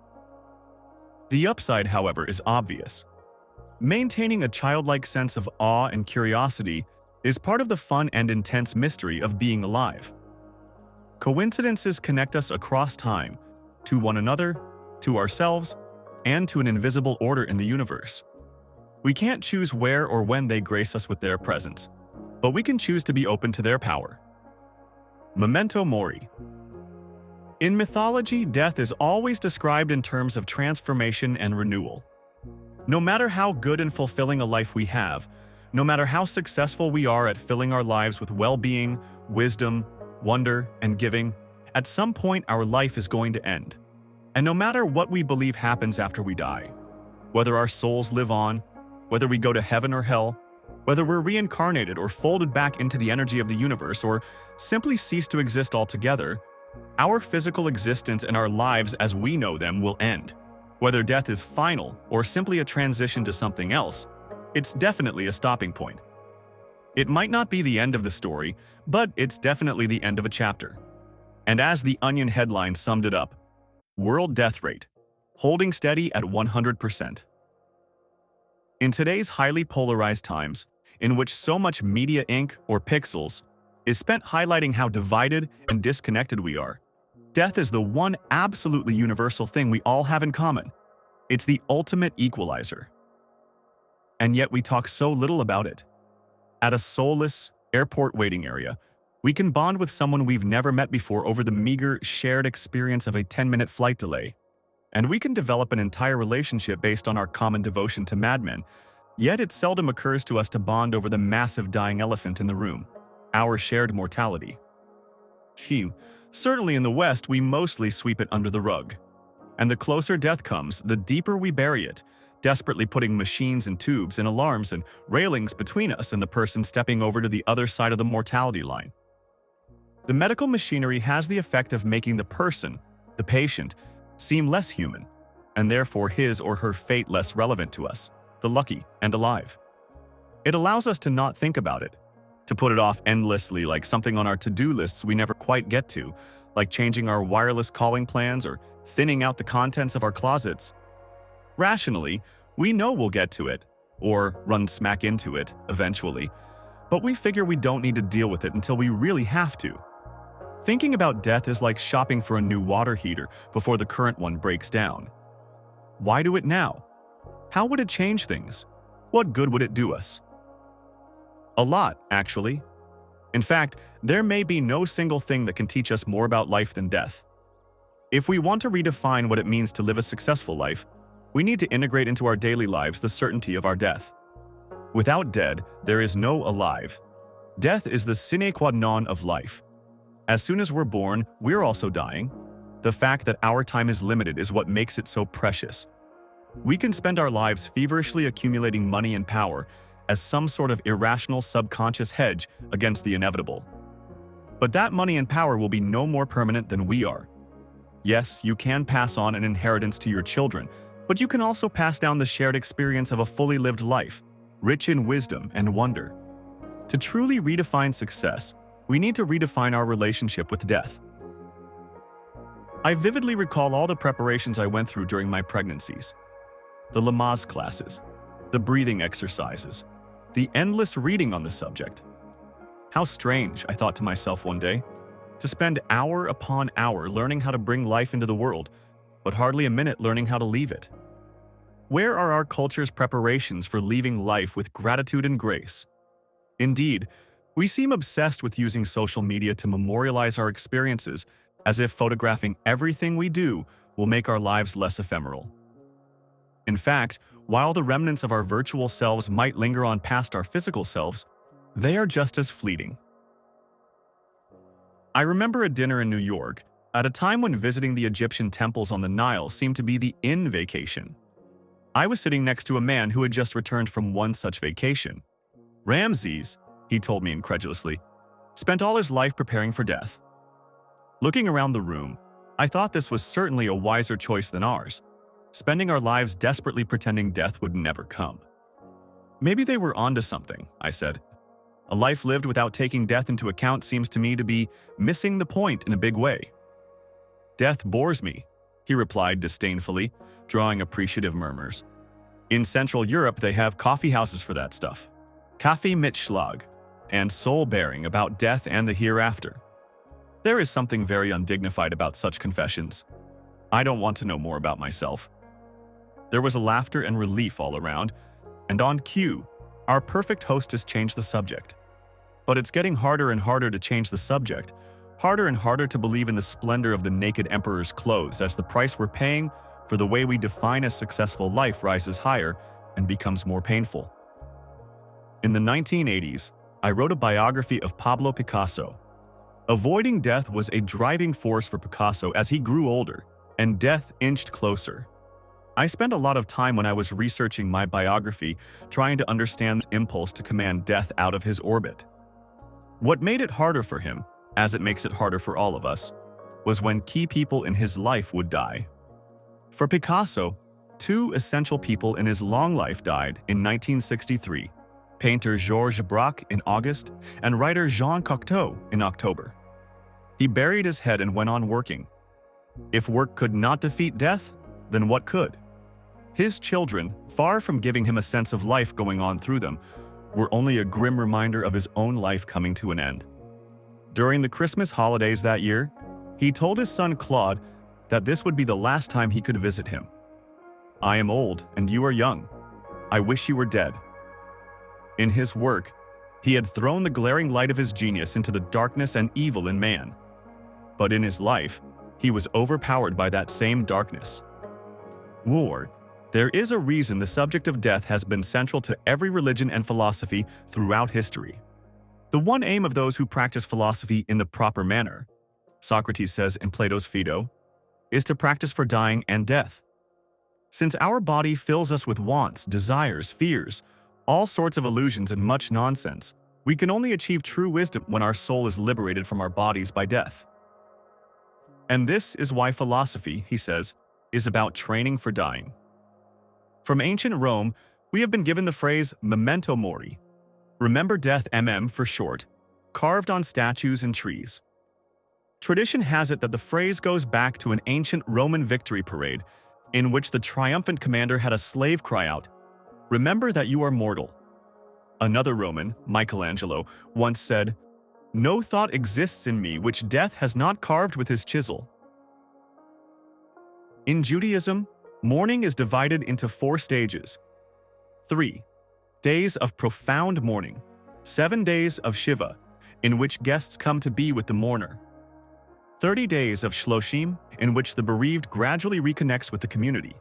The upside, however, is obvious. Maintaining a childlike sense of awe and curiosity is part of the fun and intense mystery of being alive. Coincidences connect us across time, to one another, to ourselves, and to an invisible order in the universe. We can't choose where or when they grace us with their presence, but we can choose to be open to their power. Memento mori. In mythology, death is always described in terms of transformation and renewal. No matter how good and fulfilling a life we have, no matter how successful we are at filling our lives with well-being, wisdom, wonder, and giving, at some point our life is going to end. And no matter what we believe happens after we die, whether our souls live on, whether we go to heaven or hell, whether we're reincarnated or folded back into the energy of the universe or simply cease to exist altogether, our physical existence and our lives as we know them will end. Whether death is final or simply a transition to something else, it's definitely a stopping point. It might not be the end of the story, but it's definitely the end of a chapter. And as the Onion headline summed it up, world death rate, holding steady at 100%. In today's highly polarized times, in which so much media ink or pixels is spent highlighting how divided and disconnected we are, death is the one absolutely universal thing we all have in common. It's the ultimate equalizer. And yet we talk so little about it. At a soulless airport waiting area, we can bond with someone we've never met before over the meager, shared experience of a 10-minute flight delay. And we can develop an entire relationship based on our common devotion to Mad Men, yet it seldom occurs to us to bond over the massive dying elephant in the room, our shared mortality. Phew, certainly in the West, we mostly sweep it under the rug. And the closer death comes, the deeper we bury it, desperately putting machines and tubes and alarms and railings between us and the person stepping over to the other side of the mortality line. The medical machinery has the effect of making the person, the patient, seem less human, and therefore his or her fate less relevant to us, the lucky and alive. It allows us to not think about it, to put it off endlessly like something on our to-do lists we never quite get to, like changing our wireless calling plans or thinning out the contents of our closets. Rationally, we know we'll get to it, or run smack into it, eventually, but we figure we don't need to deal with it until we really have to. Thinking about death is like shopping for a new water heater before the current one breaks down. Why do it now? How would it change things? What good would it do us? A lot, actually. In fact, there may be no single thing that can teach us more about life than death. If we want to redefine what it means to live a successful life, we need to integrate into our daily lives the certainty of our death. Without dead, there is no alive. Death is the sine qua non of life. As soon as we're born, we're also dying. The fact that our time is limited is what makes it so precious. We can spend our lives feverishly accumulating money and power as some sort of irrational subconscious hedge against the inevitable. But that money and power will be no more permanent than we are. Yes, you can pass on an inheritance to your children, but you can also pass down the shared experience of a fully lived life, rich in wisdom and wonder. To truly redefine success, we need to redefine our relationship with death. I vividly recall all the preparations I went through during my pregnancies. The Lamaze classes, the breathing exercises, the endless reading on the subject. How strange, I thought to myself one day, to spend hour upon hour learning how to bring life into the world, but hardly a minute learning how to leave it. Where are our culture's preparations for leaving life with gratitude and grace? Indeed, we seem obsessed with using social media to memorialize our experiences, as if photographing everything we do will make our lives less ephemeral. In fact, while the remnants of our virtual selves might linger on past our physical selves, they are just as fleeting. I remember a dinner in New York, at a time when visiting the Egyptian temples on the Nile seemed to be the in vacation. I was sitting next to a man who had just returned from one such vacation. Ramses, he told me incredulously, spent all his life preparing for death. Looking around the room, I thought this was certainly a wiser choice than ours, spending our lives desperately pretending death would never come. Maybe they were onto something, I said. A life lived without taking death into account seems to me to be missing the point in a big way. Death bores me, he replied disdainfully, drawing appreciative murmurs. In Central Europe, they have coffee houses for that stuff. Kaffee mit Schlag, and soul-bearing about death and the hereafter. There is something very undignified about such confessions. I don't want to know more about myself. There was a laughter and relief all around, and on cue, our perfect hostess changed the subject. But it's getting harder and harder to change the subject, harder and harder to believe in the splendor of the naked emperor's clothes as the price we're paying for the way we define a successful life rises higher and becomes more painful. In the 1980s, I wrote a biography of Pablo Picasso. Avoiding death was a driving force for Picasso as he grew older, and death inched closer. I spent a lot of time when I was researching my biography trying to understand the impulse to command death out of his orbit. What made it harder for him, as it makes it harder for all of us, was when key people in his life would die. For Picasso, two essential people in his long life died in 1963, painter Georges Braque in August and writer Jean Cocteau in October. He buried his head and went on working. If work could not defeat death, then what could? His children, far from giving him a sense of life going on through them, were only a grim reminder of his own life coming to an end. During the Christmas holidays that year, he told his son Claude that this would be the last time he could visit him. "I am old and you are young. I wish you were dead." In his work, he had thrown the glaring light of his genius into the darkness and evil in man. But in his life, he was overpowered by that same darkness. War. There is a reason the subject of death has been central to every religion and philosophy throughout history. The one aim of those who practice philosophy in the proper manner, Socrates says in Plato's Phaedo, is to practice for dying and death. Since our body fills us with wants, desires, fears, all sorts of illusions and much nonsense, we can only achieve true wisdom when our soul is liberated from our bodies by death. And this is why philosophy, he says, is about training for dying. From ancient Rome, we have been given the phrase memento mori, remember death for short, carved on statues and trees. Tradition has it that the phrase goes back to an ancient Roman victory parade in which the triumphant commander had a slave cry out, "Remember that you are mortal." Another Roman, Michelangelo, once said, "No thought exists in me which death has not carved with his chisel." In Judaism, Mourning is divided into 4 stages. 3. Days of profound mourning. 7 days of Shiva, in which guests come to be with the mourner. 30 days of Shloshim, in which the bereaved gradually reconnects with the community.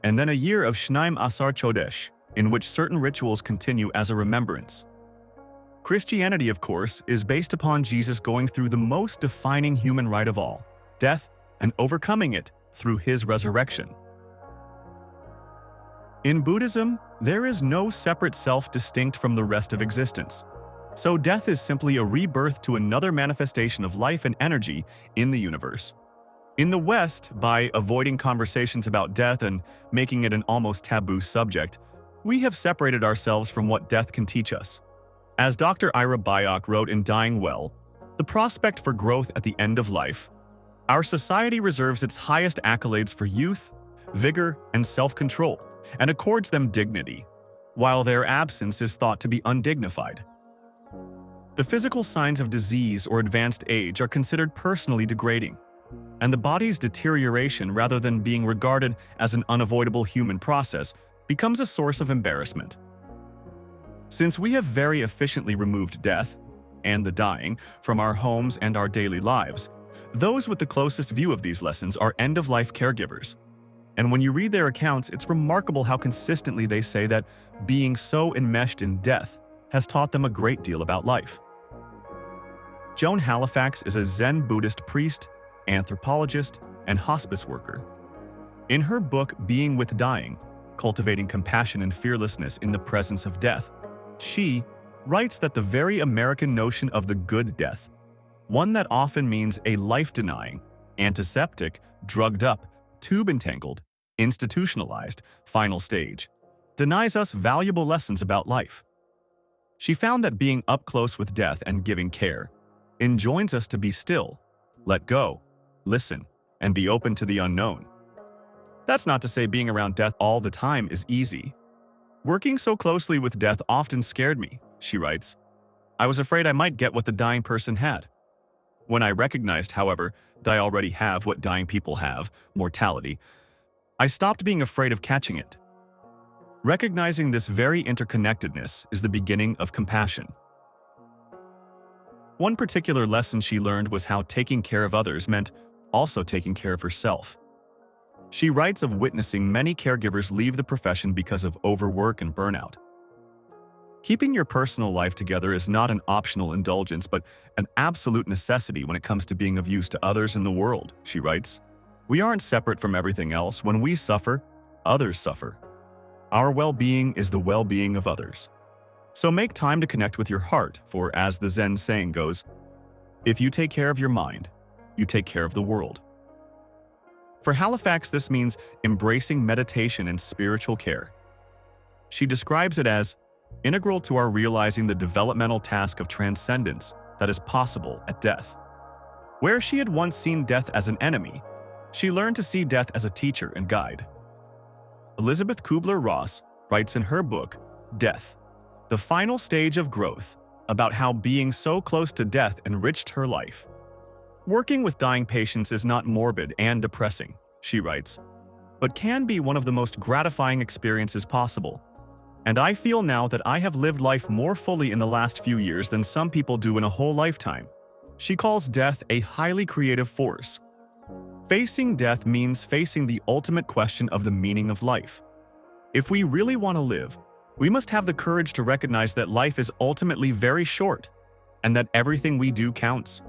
And then a year of Shnaim Asar Chodesh, in which certain rituals continue as a remembrance. Christianity, of course, is based upon Jesus going through the most defining human rite of all, death, and overcoming it through his resurrection. In Buddhism, there is no separate self distinct from the rest of existence. So death is simply a rebirth to another manifestation of life and energy in the universe. In the West, by avoiding conversations about death and making it an almost taboo subject, we have separated ourselves from what death can teach us. As Dr. Ira Byock wrote in Dying Well, the prospect for growth at the end of life, our society reserves its highest accolades for youth, vigor, and self-control, and accords them dignity, while their absence is thought to be undignified. The physical signs of disease or advanced age are considered personally degrading, and the body's deterioration, rather than being regarded as an unavoidable human process, becomes a source of embarrassment. Since we have very efficiently removed death, and the dying, from our homes and our daily lives, those with the closest view of these lessons are end-of-life caregivers. And when you read their accounts, it's remarkable how consistently they say that being so enmeshed in death has taught them a great deal about life. Joan Halifax is a Zen Buddhist priest, anthropologist, and hospice worker. In her book, Being with Dying, Cultivating Compassion and Fearlessness in the Presence of Death, she writes that the very American notion of the good death, one that often means a life-denying, antiseptic, drugged-up, tube-entangled, institutionalized final stage, denies us valuable lessons about life. She found that being up close with death and giving care enjoins us to be still, let go, listen, and be open to the unknown. That's not to say being around death all the time is easy. Working so closely with death often scared me, she writes. I was afraid I might get what the dying person had. When I recognized, however, that I already have what dying people have, mortality, I stopped being afraid of catching it. Recognizing this very interconnectedness is the beginning of compassion. One particular lesson she learned was how taking care of others meant also taking care of herself. She writes of witnessing many caregivers leave the profession because of overwork and burnout. Keeping your personal life together is not an optional indulgence, but an absolute necessity when it comes to being of use to others in the world, she writes. We aren't separate from everything else. When we suffer, others suffer. Our well-being is the well-being of others. So make time to connect with your heart, for as the Zen saying goes, if you take care of your mind, you take care of the world. For Halifax, this means embracing meditation and spiritual care. She describes it as integral to our realizing the developmental task of transcendence that is possible at death. Where she had once seen death as an enemy, she learned to see death as a teacher and guide. Elizabeth Kubler-Ross writes in her book, Death, the Final Stage of Growth, about how being so close to death enriched her life. Working with dying patients is not morbid and depressing, she writes, but can be one of the most gratifying experiences possible. And I feel now that I have lived life more fully in the last few years than some people do in a whole lifetime. She calls death a highly creative force. Facing death means facing the ultimate question of the meaning of life. If we really want to live, we must have the courage to recognize that life is ultimately very short, and that everything we do counts.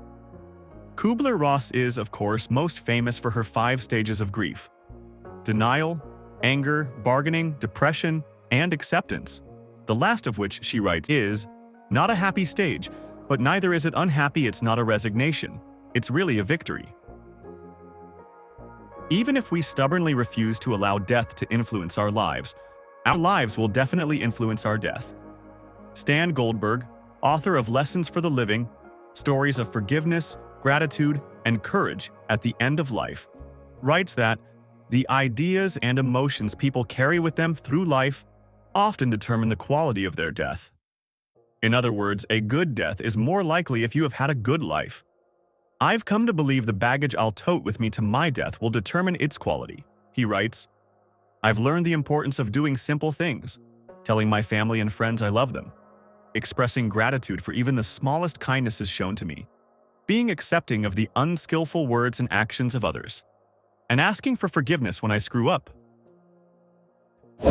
Kubler-Ross is, of course, most famous for her 5 stages of grief: denial, anger, bargaining, depression, and acceptance, the last of which, she writes, is not a happy stage, but neither is it unhappy. It's not a resignation. It's really a victory. Even if we stubbornly refuse to allow death to influence our lives will definitely influence our death. Stan Goldberg, author of Lessons for the Living, Stories of Forgiveness, Gratitude, and Courage at the End of Life, writes that the ideas and emotions people carry with them through life often determine the quality of their death. In other words, a good death is more likely if you have had a good life. I've come to believe the baggage I'll tote with me to my death will determine its quality, he writes. I've learned the importance of doing simple things, telling my family and friends I love them, expressing gratitude for even the smallest kindnesses shown to me, being accepting of the unskillful words and actions of others, and asking for forgiveness when I screw up.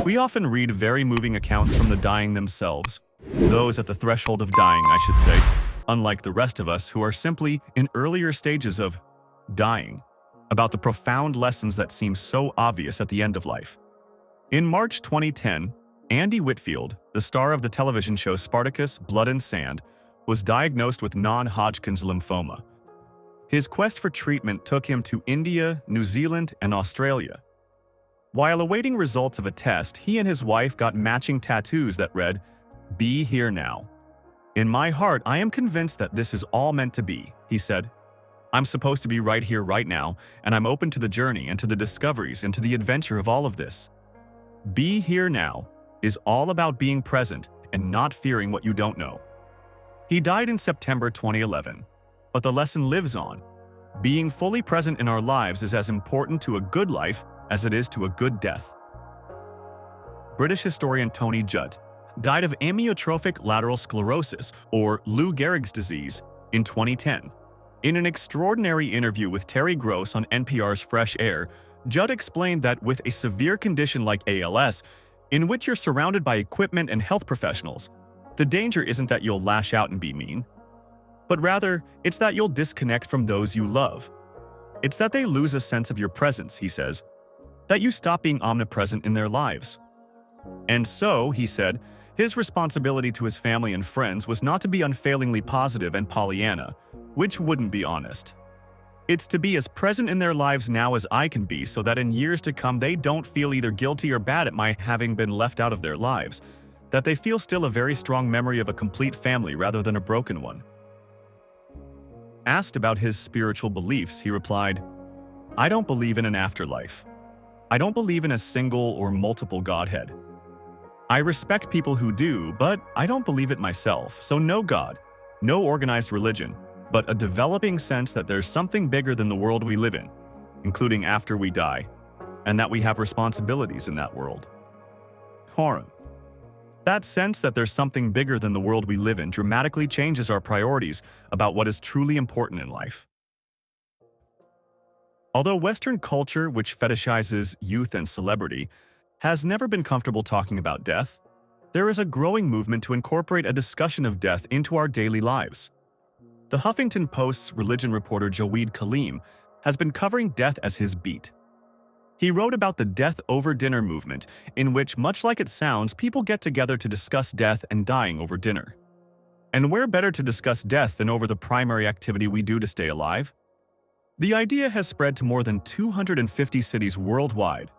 We often read very moving accounts from the dying themselves, those at the threshold of dying, I should say, unlike the rest of us who are simply in earlier stages of dying, about the profound lessons that seem so obvious at the end of life. In March 2010, Andy Whitfield, the star of the television show Spartacus: Blood and Sand, was diagnosed with non-Hodgkin's lymphoma. His quest for treatment took him to India, New Zealand, and Australia. While awaiting results of a test, he and his wife got matching tattoos that read, "Be here now." "In my heart, I am convinced that this is all meant to be," he said. "I'm supposed to be right here, right now, and I'm open to the journey and to the discoveries and to the adventure of all of this." Be here now is all about being present and not fearing what you don't know. He died in September 2011, but the lesson lives on. Being fully present in our lives is as important to a good life as it is to a good death. British historian Tony Judt died of amyotrophic lateral sclerosis, or Lou Gehrig's disease, in 2010. In an extraordinary interview with Terry Gross on NPR's Fresh Air, Judd explained that with a severe condition like ALS, in which you're surrounded by equipment and health professionals, the danger isn't that you'll lash out and be mean, but rather, it's that you'll disconnect from those you love. It's that they lose a sense of your presence, he says, that you stop being omnipresent in their lives. And so, he said, his responsibility to his family and friends was not to be unfailingly positive and Pollyanna, which wouldn't be honest. It's to be as present in their lives now as I can be so that in years to come they don't feel either guilty or bad at my having been left out of their lives, that they feel still a very strong memory of a complete family rather than a broken one. Asked about his spiritual beliefs, he replied, "I don't believe in an afterlife. I don't believe in a single or multiple Godhead. I respect people who do, but I don't believe it myself, so no God, no organized religion, but a developing sense that there's something bigger than the world we live in, including after we die, and that we have responsibilities in that world." Horan. That sense that there's something bigger than the world we live in dramatically changes our priorities about what is truly important in life. Although Western culture, which fetishizes youth and celebrity, has never been comfortable talking about death, there is a growing movement to incorporate a discussion of death into our daily lives. The Huffington Post's religion reporter Joweed Kaleem has been covering death as his beat. He wrote about the death over dinner movement, in which, much like it sounds, people get together to discuss death and dying over dinner. And where better to discuss death than over the primary activity we do to stay alive? The idea has spread to more than 250 cities worldwide.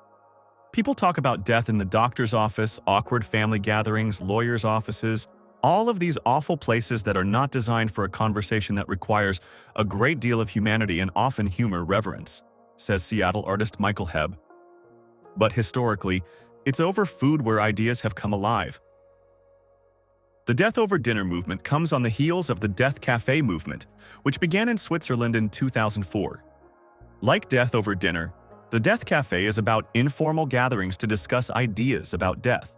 People talk about death in the doctor's office, awkward family gatherings, lawyers' offices, all of these awful places that are not designed for a conversation that requires a great deal of humanity and often humor reverence, says Seattle artist Michael Hebb. But historically, it's over food where ideas have come alive. The death over dinner movement comes on the heels of the Death Cafe movement, which began in Switzerland in 2004. Like death over dinner, the Death Cafe is about informal gatherings to discuss ideas about death.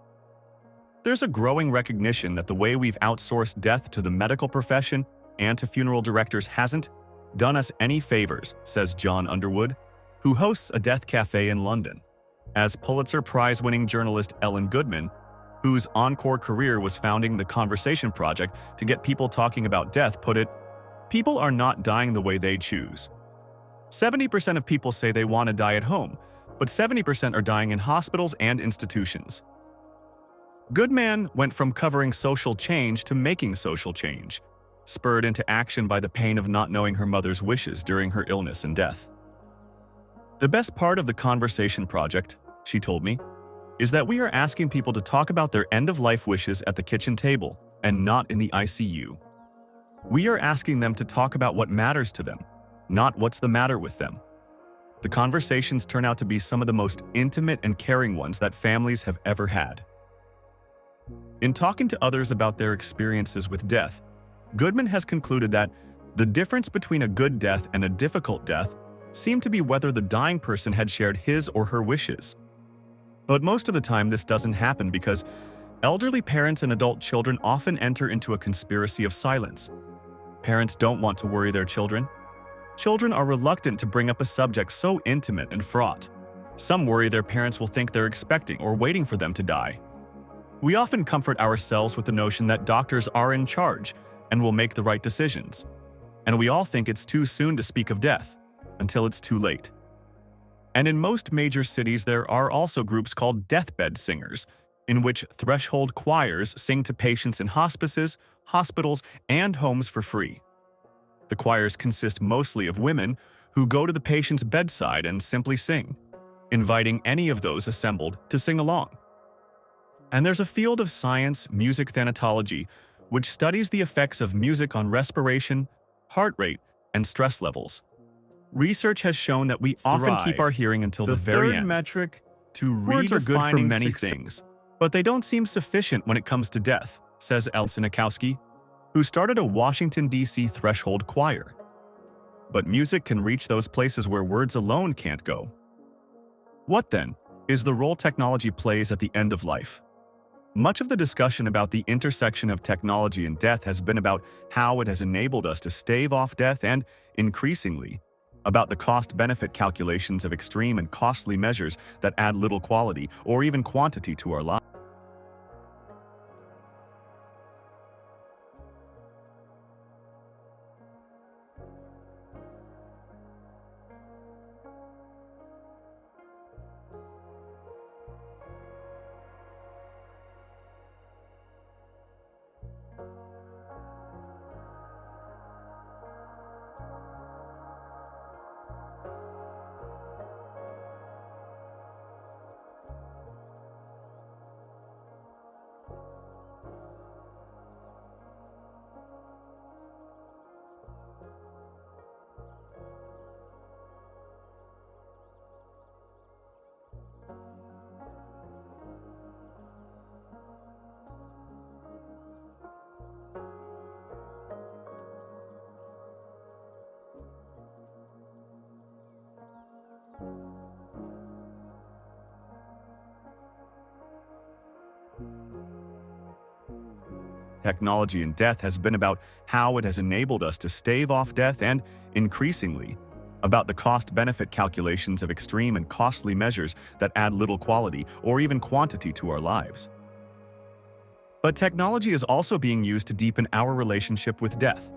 There's a growing recognition that the way we've outsourced death to the medical profession and to funeral directors hasn't done us any favors, says John Underwood, who hosts a death cafe in London. As Pulitzer Prize-winning journalist Ellen Goodman, whose encore career was founding the Conversation Project to get people talking about death, put it, "People are not dying the way they choose. 70% of people say they want to die at home, but 70% are dying in hospitals and institutions." Goodman went from covering social change to making social change, spurred into action by the pain of not knowing her mother's wishes during her illness and death. "The best part of the Conversation Project," she told me, "is that we are asking people to talk about their end-of-life wishes at the kitchen table and not in the ICU. We are asking them to talk about what matters to them, not what's the matter with them." The conversations turn out to be some of the most intimate and caring ones that families have ever had. In talking to others about their experiences with death, Goodman has concluded that the difference between a good death and a difficult death seemed to be whether the dying person had shared his or her wishes. But most of the time, this doesn't happen because elderly parents and adult children often enter into a conspiracy of silence. Parents don't want to worry their children. Children are reluctant to bring up a subject so intimate and fraught. Some worry their parents will think they're expecting or waiting for them to die. We often comfort ourselves with the notion that doctors are in charge and will make the right decisions. And we all think it's too soon to speak of death, until it's too late. And in most major cities, there are also groups called deathbed singers, in which threshold choirs sing to patients in hospices, hospitals, and homes for free. The choirs consist mostly of women who go to the patient's bedside and simply sing, inviting any of those assembled to sing along. And there's a field of science, music thanatology, which studies the effects of music on respiration, heart rate, and stress levels. Research has shown that we often keep our hearing until the very end. The third metric, to Words are good for many things, but they don't seem sufficient when it comes to death, says Elsa Nikowski, who started a Washington, D.C. threshold choir. But music can reach those places where words alone can't go. What, then, is the role technology plays at the end of life? Much of the discussion about the intersection of technology and death has been about how it has enabled us to stave off death and, increasingly, about the cost-benefit calculations of extreme and costly measures that add little quality or even quantity to our lives. Technology and death has been about how it has enabled us to stave off death and, increasingly, about the cost-benefit calculations of extreme and costly measures that add little quality or even quantity to our lives. But technology is also being used to deepen our relationship with death.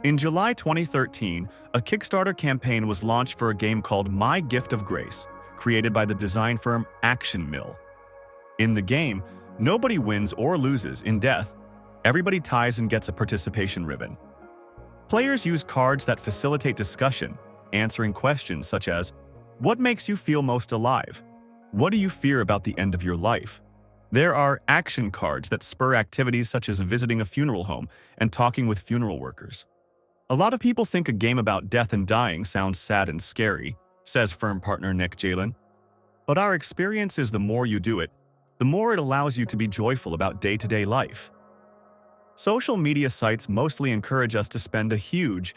In July 2013, a Kickstarter campaign was launched for a game called My Gift of Grace, created by the design firm Action Mill. In the game, nobody wins or loses in death. Everybody ties and gets a participation ribbon. Players use cards that facilitate discussion, answering questions such as, what makes you feel most alive? What do you fear about the end of your life? There are action cards that spur activities such as visiting a funeral home and talking with funeral workers. A lot of people think a game about death and dying sounds sad and scary, says firm partner Nick Jalen. But our experience is the more you do it, the more it allows you to be joyful about day-to-day life. Social media sites mostly encourage us to spend a huge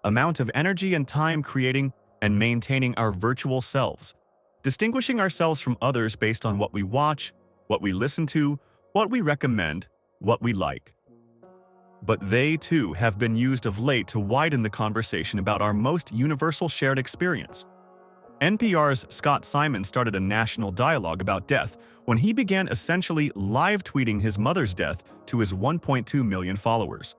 amount of energy and time creating and maintaining our virtual selves, distinguishing ourselves from others based on what we watch, what we listen to, what we recommend, what we like. But they, too, have been used of late to widen the conversation about our most universal shared experience. NPR's Scott Simon started a national dialogue about death when he began essentially live tweeting his mother's death to his 1.2 million followers.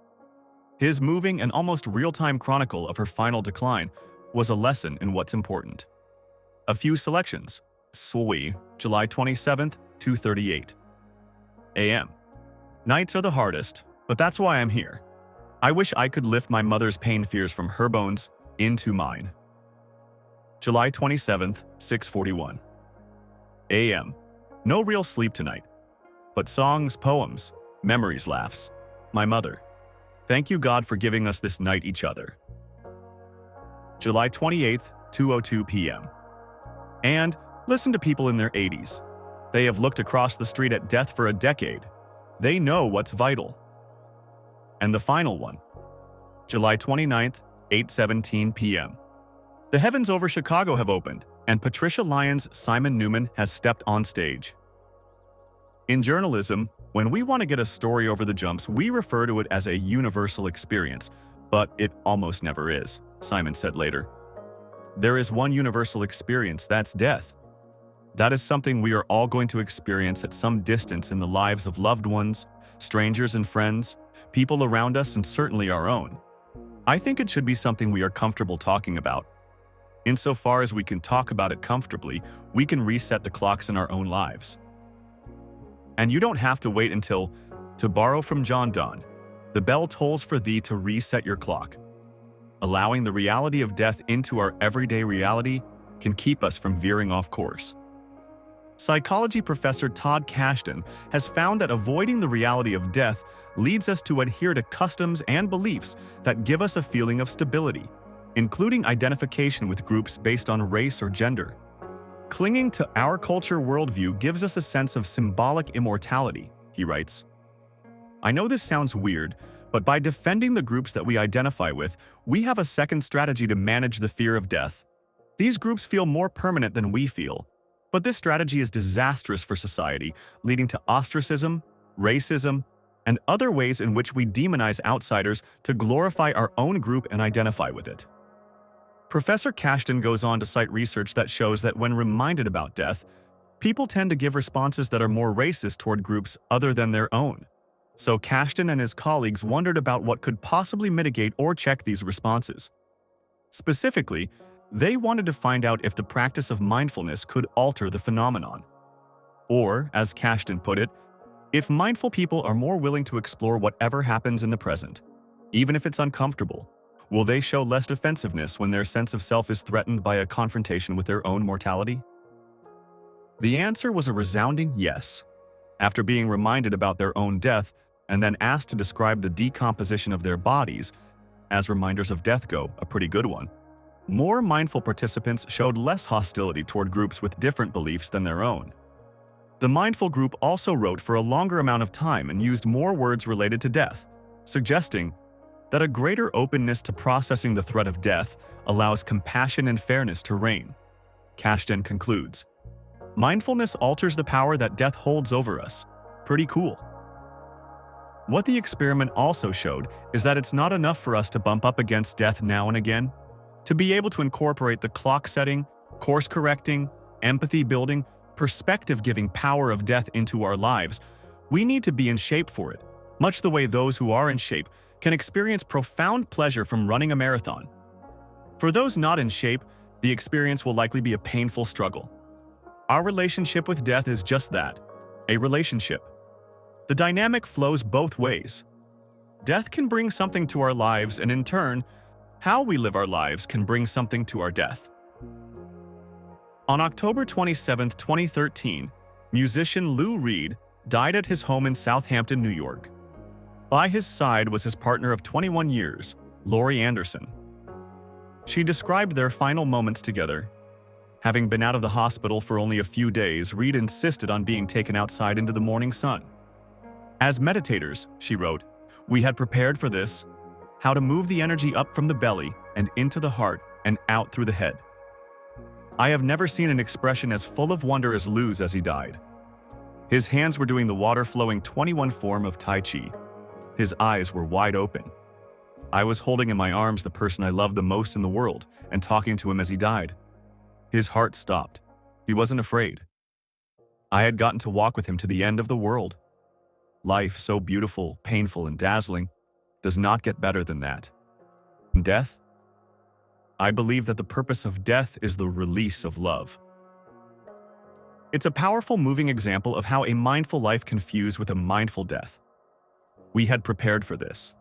His moving and almost real-time chronicle of her final decline was a lesson in what's important. A few selections. Sui, July 27th, 2:38 a.m. Nights are the hardest, but that's why I'm here. I wish I could lift my mother's pain fears from her bones into mine. July 27th, 6:41 a.m. No real sleep tonight, but songs, poems, memories, laughs. My mother. Thank you, God, for giving us this night each other. July 28th, 2:02 p.m. And listen to people in their 80s. They have looked across the street at death for a decade. They know what's vital. And the final one. July 29th, 8:17 p.m. The heavens over Chicago have opened, and Patricia Lyon's Simon Newman has stepped on stage. In journalism, when we want to get a story over the jumps, we refer to it as a universal experience, but it almost never is, Simon said later. There is one universal experience, that's death. That is something we are all going to experience at some distance in the lives of loved ones, strangers and friends, people around us, and certainly our own. I think it should be something we are comfortable talking about. Insofar as we can talk about it comfortably, we can reset the clocks in our own lives. And you don't have to wait until, to borrow from John Donne, the bell tolls for thee to reset your clock. Allowing the reality of death into our everyday reality can keep us from veering off course. Psychology professor Todd Kashdan has found that avoiding the reality of death leads us to adhere to customs and beliefs that give us a feeling of stability, including identification with groups based on race or gender. Clinging to our culture worldview gives us a sense of symbolic immortality, he writes. I know this sounds weird, but by defending the groups that we identify with, we have a second strategy to manage the fear of death. These groups feel more permanent than we feel, but this strategy is disastrous for society, leading to ostracism, racism, and other ways in which we demonize outsiders to glorify our own group and identify with it. Professor Kashdan goes on to cite research that shows that when reminded about death, people tend to give responses that are more racist toward groups other than their own. So Kashdan and his colleagues wondered about what could possibly mitigate or check these responses. Specifically, they wanted to find out if the practice of mindfulness could alter the phenomenon. Or, as Kashdan put it, if mindful people are more willing to explore whatever happens in the present, even if it's uncomfortable, will they show less defensiveness when their sense of self is threatened by a confrontation with their own mortality? The answer was a resounding yes. After being reminded about their own death and then asked to describe the decomposition of their bodies, as reminders of death go, a pretty good one, more mindful participants showed less hostility toward groups with different beliefs than their own. The mindful group also wrote for a longer amount of time and used more words related to death, suggesting that a greater openness to processing the threat of death allows compassion and fairness to reign. Kashdan concludes, mindfulness alters the power that death holds over us. Pretty cool. What the experiment also showed is that it's not enough for us to bump up against death now and again. To be able to incorporate the clock-setting, course-correcting, empathy-building, perspective-giving power of death into our lives, we need to be in shape for it, much the way those who are in shape can experience profound pleasure from running a marathon. For those not in shape, the experience will likely be a painful struggle. Our relationship with death is just that, a relationship. The dynamic flows both ways. Death can bring something to our lives, and in turn, how we live our lives can bring something to our death. On October 27, 2013, musician Lou Reed died at his home in Southampton, New York. By his side was his partner of 21 years, Laurie Anderson. She described their final moments together. Having been out of the hospital for only a few days, Reed insisted on being taken outside into the morning sun. As meditators, she wrote, we had prepared for this, how to move the energy up from the belly and into the heart and out through the head. I have never seen an expression as full of wonder as Lou's as he died. His hands were doing the water-flowing 21 form of Tai Chi. His eyes were wide open. I was holding in my arms the person I loved the most in the world and talking to him as he died. His heart stopped. He wasn't afraid. I had gotten to walk with him to the end of the world. Life, so beautiful, painful, and dazzling, does not get better than that. Death? I believe that the purpose of death is the release of love. It's a powerful, moving example of how a mindful life can fuse with a mindful death. We had prepared for this.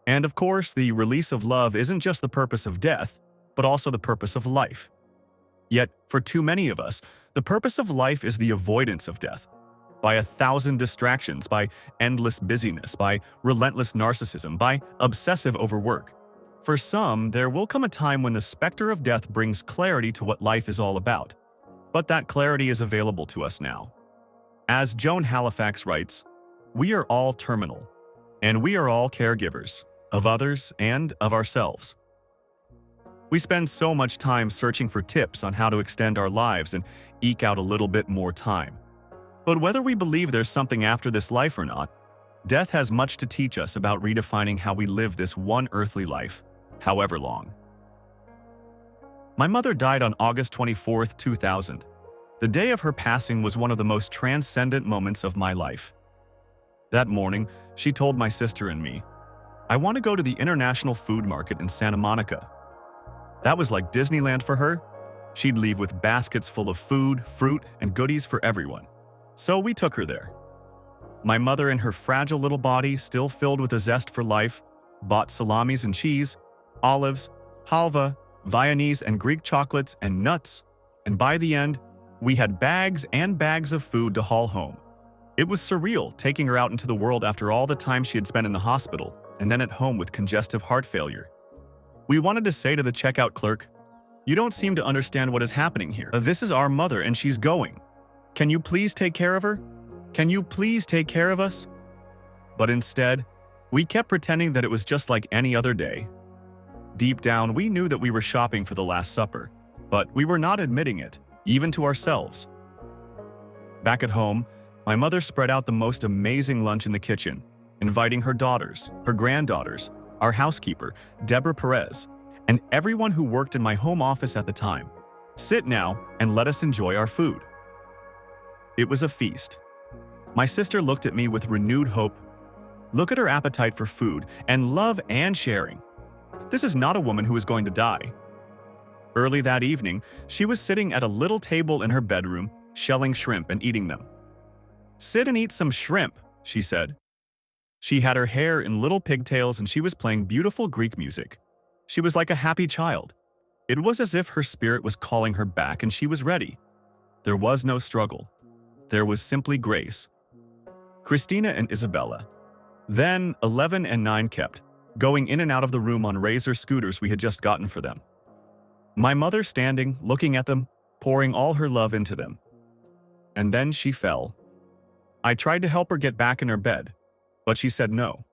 And of course, the release of love isn't just the purpose of death, but also the purpose of life. Yet, for too many of us, the purpose of life is the avoidance of death. By 1,000 distractions, by endless busyness, by relentless narcissism, by obsessive overwork. For some, there will come a time when the specter of death brings clarity to what life is all about. But that clarity is available to us now. As Joan Halifax writes, we are all terminal, and we are all caregivers, of others and of ourselves. We spend so much time searching for tips on how to extend our lives and eke out a little bit more time. But whether we believe there's something after this life or not, death has much to teach us about redefining how we live this one earthly life, however long. My mother died on August 24, 2000. The day of her passing was one of the most transcendent moments of my life. That morning, she told my sister and me, "I want to go to the International Food Market in Santa Monica." That was like Disneyland for her. She'd leave with baskets full of food, fruit, and goodies for everyone. So we took her there. My mother, in her fragile little body, still filled with a zest for life, bought salamis and cheese, olives, halva, Viennese and Greek chocolates, and nuts. And by the end, we had bags and bags of food to haul home. It was surreal taking her out into the world after all the time she had spent in the hospital and then at home with congestive heart failure. We wanted to say to the checkout clerk, "You don't seem to understand what is happening here. This is our mother and she's going. Can you please take care of her? Can you please take care of us?" But instead, we kept pretending that it was just like any other day. Deep down, we knew that we were shopping for the Last Supper, but we were not admitting it, even to ourselves. Back at home, my mother spread out the most amazing lunch in the kitchen, inviting her daughters, her granddaughters, our housekeeper, Deborah Perez, and everyone who worked in my home office at the time. "Sit now and let us enjoy our food." It was a feast. My sister looked at me with renewed hope. Look at her appetite for food and love and sharing. This is not a woman who is going to die. Early that evening, she was sitting at a little table in her bedroom, shelling shrimp and eating them. "Sit and eat some shrimp," she said. She had her hair in little pigtails and she was playing beautiful Greek music. She was like a happy child. It was as if her spirit was calling her back and she was ready. There was no struggle. There was simply grace. Christina and Isabella. Then 11 and 9 kept going in and out of the room on razor scooters we had just gotten for them. My mother standing, looking at them, pouring all her love into them. And then she fell. I tried to help her get back in her bed, but she said no.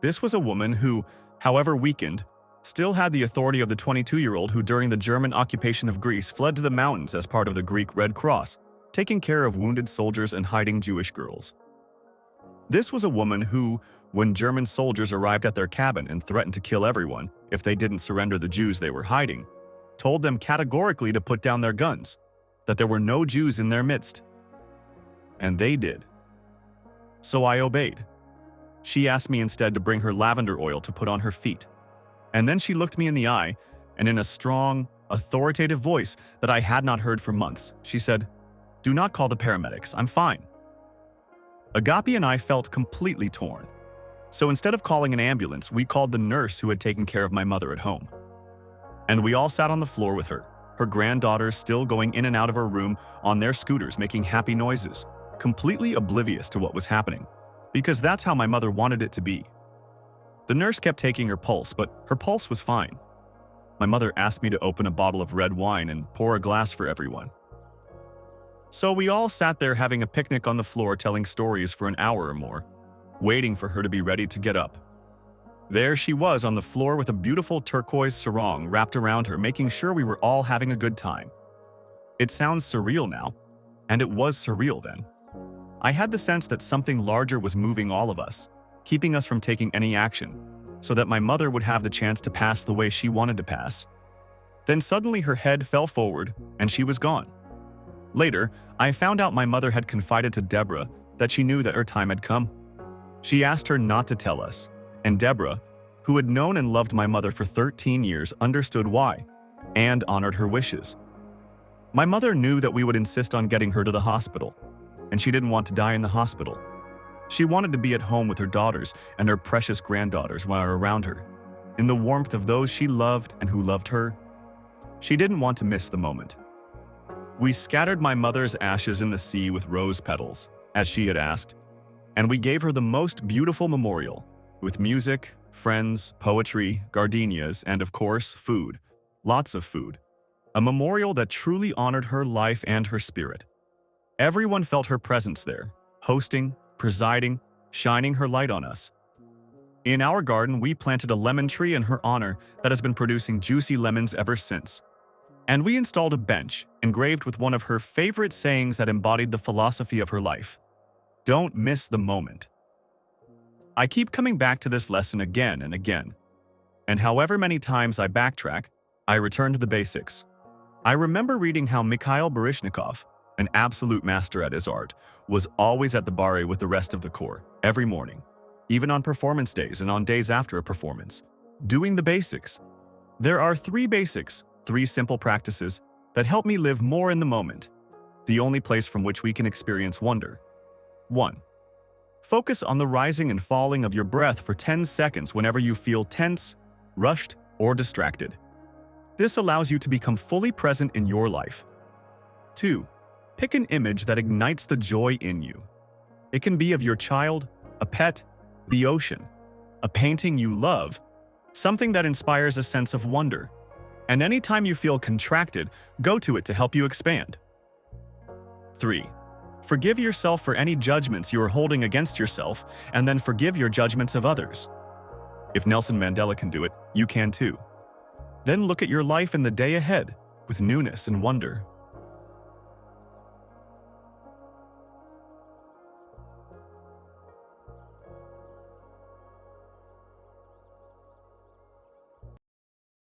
This was a woman who, however weakened, still had the authority of the 22-year-old who during the German occupation of Greece fled to the mountains as part of the Greek Red Cross, taking care of wounded soldiers and hiding Jewish girls. This was a woman who, when German soldiers arrived at their cabin and threatened to kill everyone if they didn't surrender the Jews they were hiding, told them categorically to put down their guns, that there were no Jews in their midst. And they did. So I obeyed. She asked me instead to bring her lavender oil to put on her feet. And then she looked me in the eye, and in a strong, authoritative voice that I had not heard for months, she said, "Do not call the paramedics, I'm fine." Agapi and I felt completely torn. So instead of calling an ambulance, we called the nurse who had taken care of my mother at home. And we all sat on the floor with her granddaughters still going in and out of her room on their scooters making happy noises, completely oblivious to what was happening, because that's how my mother wanted it to be. The nurse kept taking her pulse, but her pulse was fine. My mother asked me to open a bottle of red wine and pour a glass for everyone. So we all sat there having a picnic on the floor telling stories for an hour or more, waiting for her to be ready to get up. There she was on the floor with a beautiful turquoise sarong wrapped around her, making sure we were all having a good time. It sounds surreal now, and it was surreal then. I had the sense that something larger was moving all of us, keeping us from taking any action, so that my mother would have the chance to pass the way she wanted to pass. Then suddenly her head fell forward, and she was gone. Later, I found out my mother had confided to Deborah that she knew that her time had come. She asked her not to tell us, and Deborah, who had known and loved my mother for 13 years, understood why, and honored her wishes. My mother knew that we would insist on getting her to the hospital, and she didn't want to die in the hospital. She wanted to be at home with her daughters and her precious granddaughters while around her, in the warmth of those she loved and who loved her. She didn't want to miss the moment. We scattered my mother's ashes in the sea with rose petals, as she had asked, and we gave her the most beautiful memorial, with music, friends, poetry, gardenias, and of course, food. Lots of food. A memorial that truly honored her life and her spirit. Everyone felt her presence there, hosting, presiding, shining her light on us. In our garden, we planted a lemon tree in her honor that has been producing juicy lemons ever since. And we installed a bench, engraved with one of her favorite sayings that embodied the philosophy of her life. Don't miss the moment. I keep coming back to this lesson again and again. And however many times I backtrack, I return to the basics. I remember reading how Mikhail Baryshnikov, an absolute master at his art, was always at the bar with the rest of the corps, every morning, even on performance days and on days after a performance, doing the basics. There are 3 basics, 3 simple practices that help me live more in the moment, the only place from which we can experience wonder. 1. Focus on the rising and falling of your breath for 10 seconds whenever you feel tense, rushed, or distracted. This allows you to become fully present in your life. 2. Pick an image that ignites the joy in you. It can be of your child, a pet, the ocean, a painting you love, something that inspires a sense of wonder. And anytime you feel contracted, go to it to help you expand. 3. Forgive yourself for any judgments you are holding against yourself, and then forgive your judgments of others. If Nelson Mandela can do it, you can too. Then look at your life in the day ahead with newness and wonder.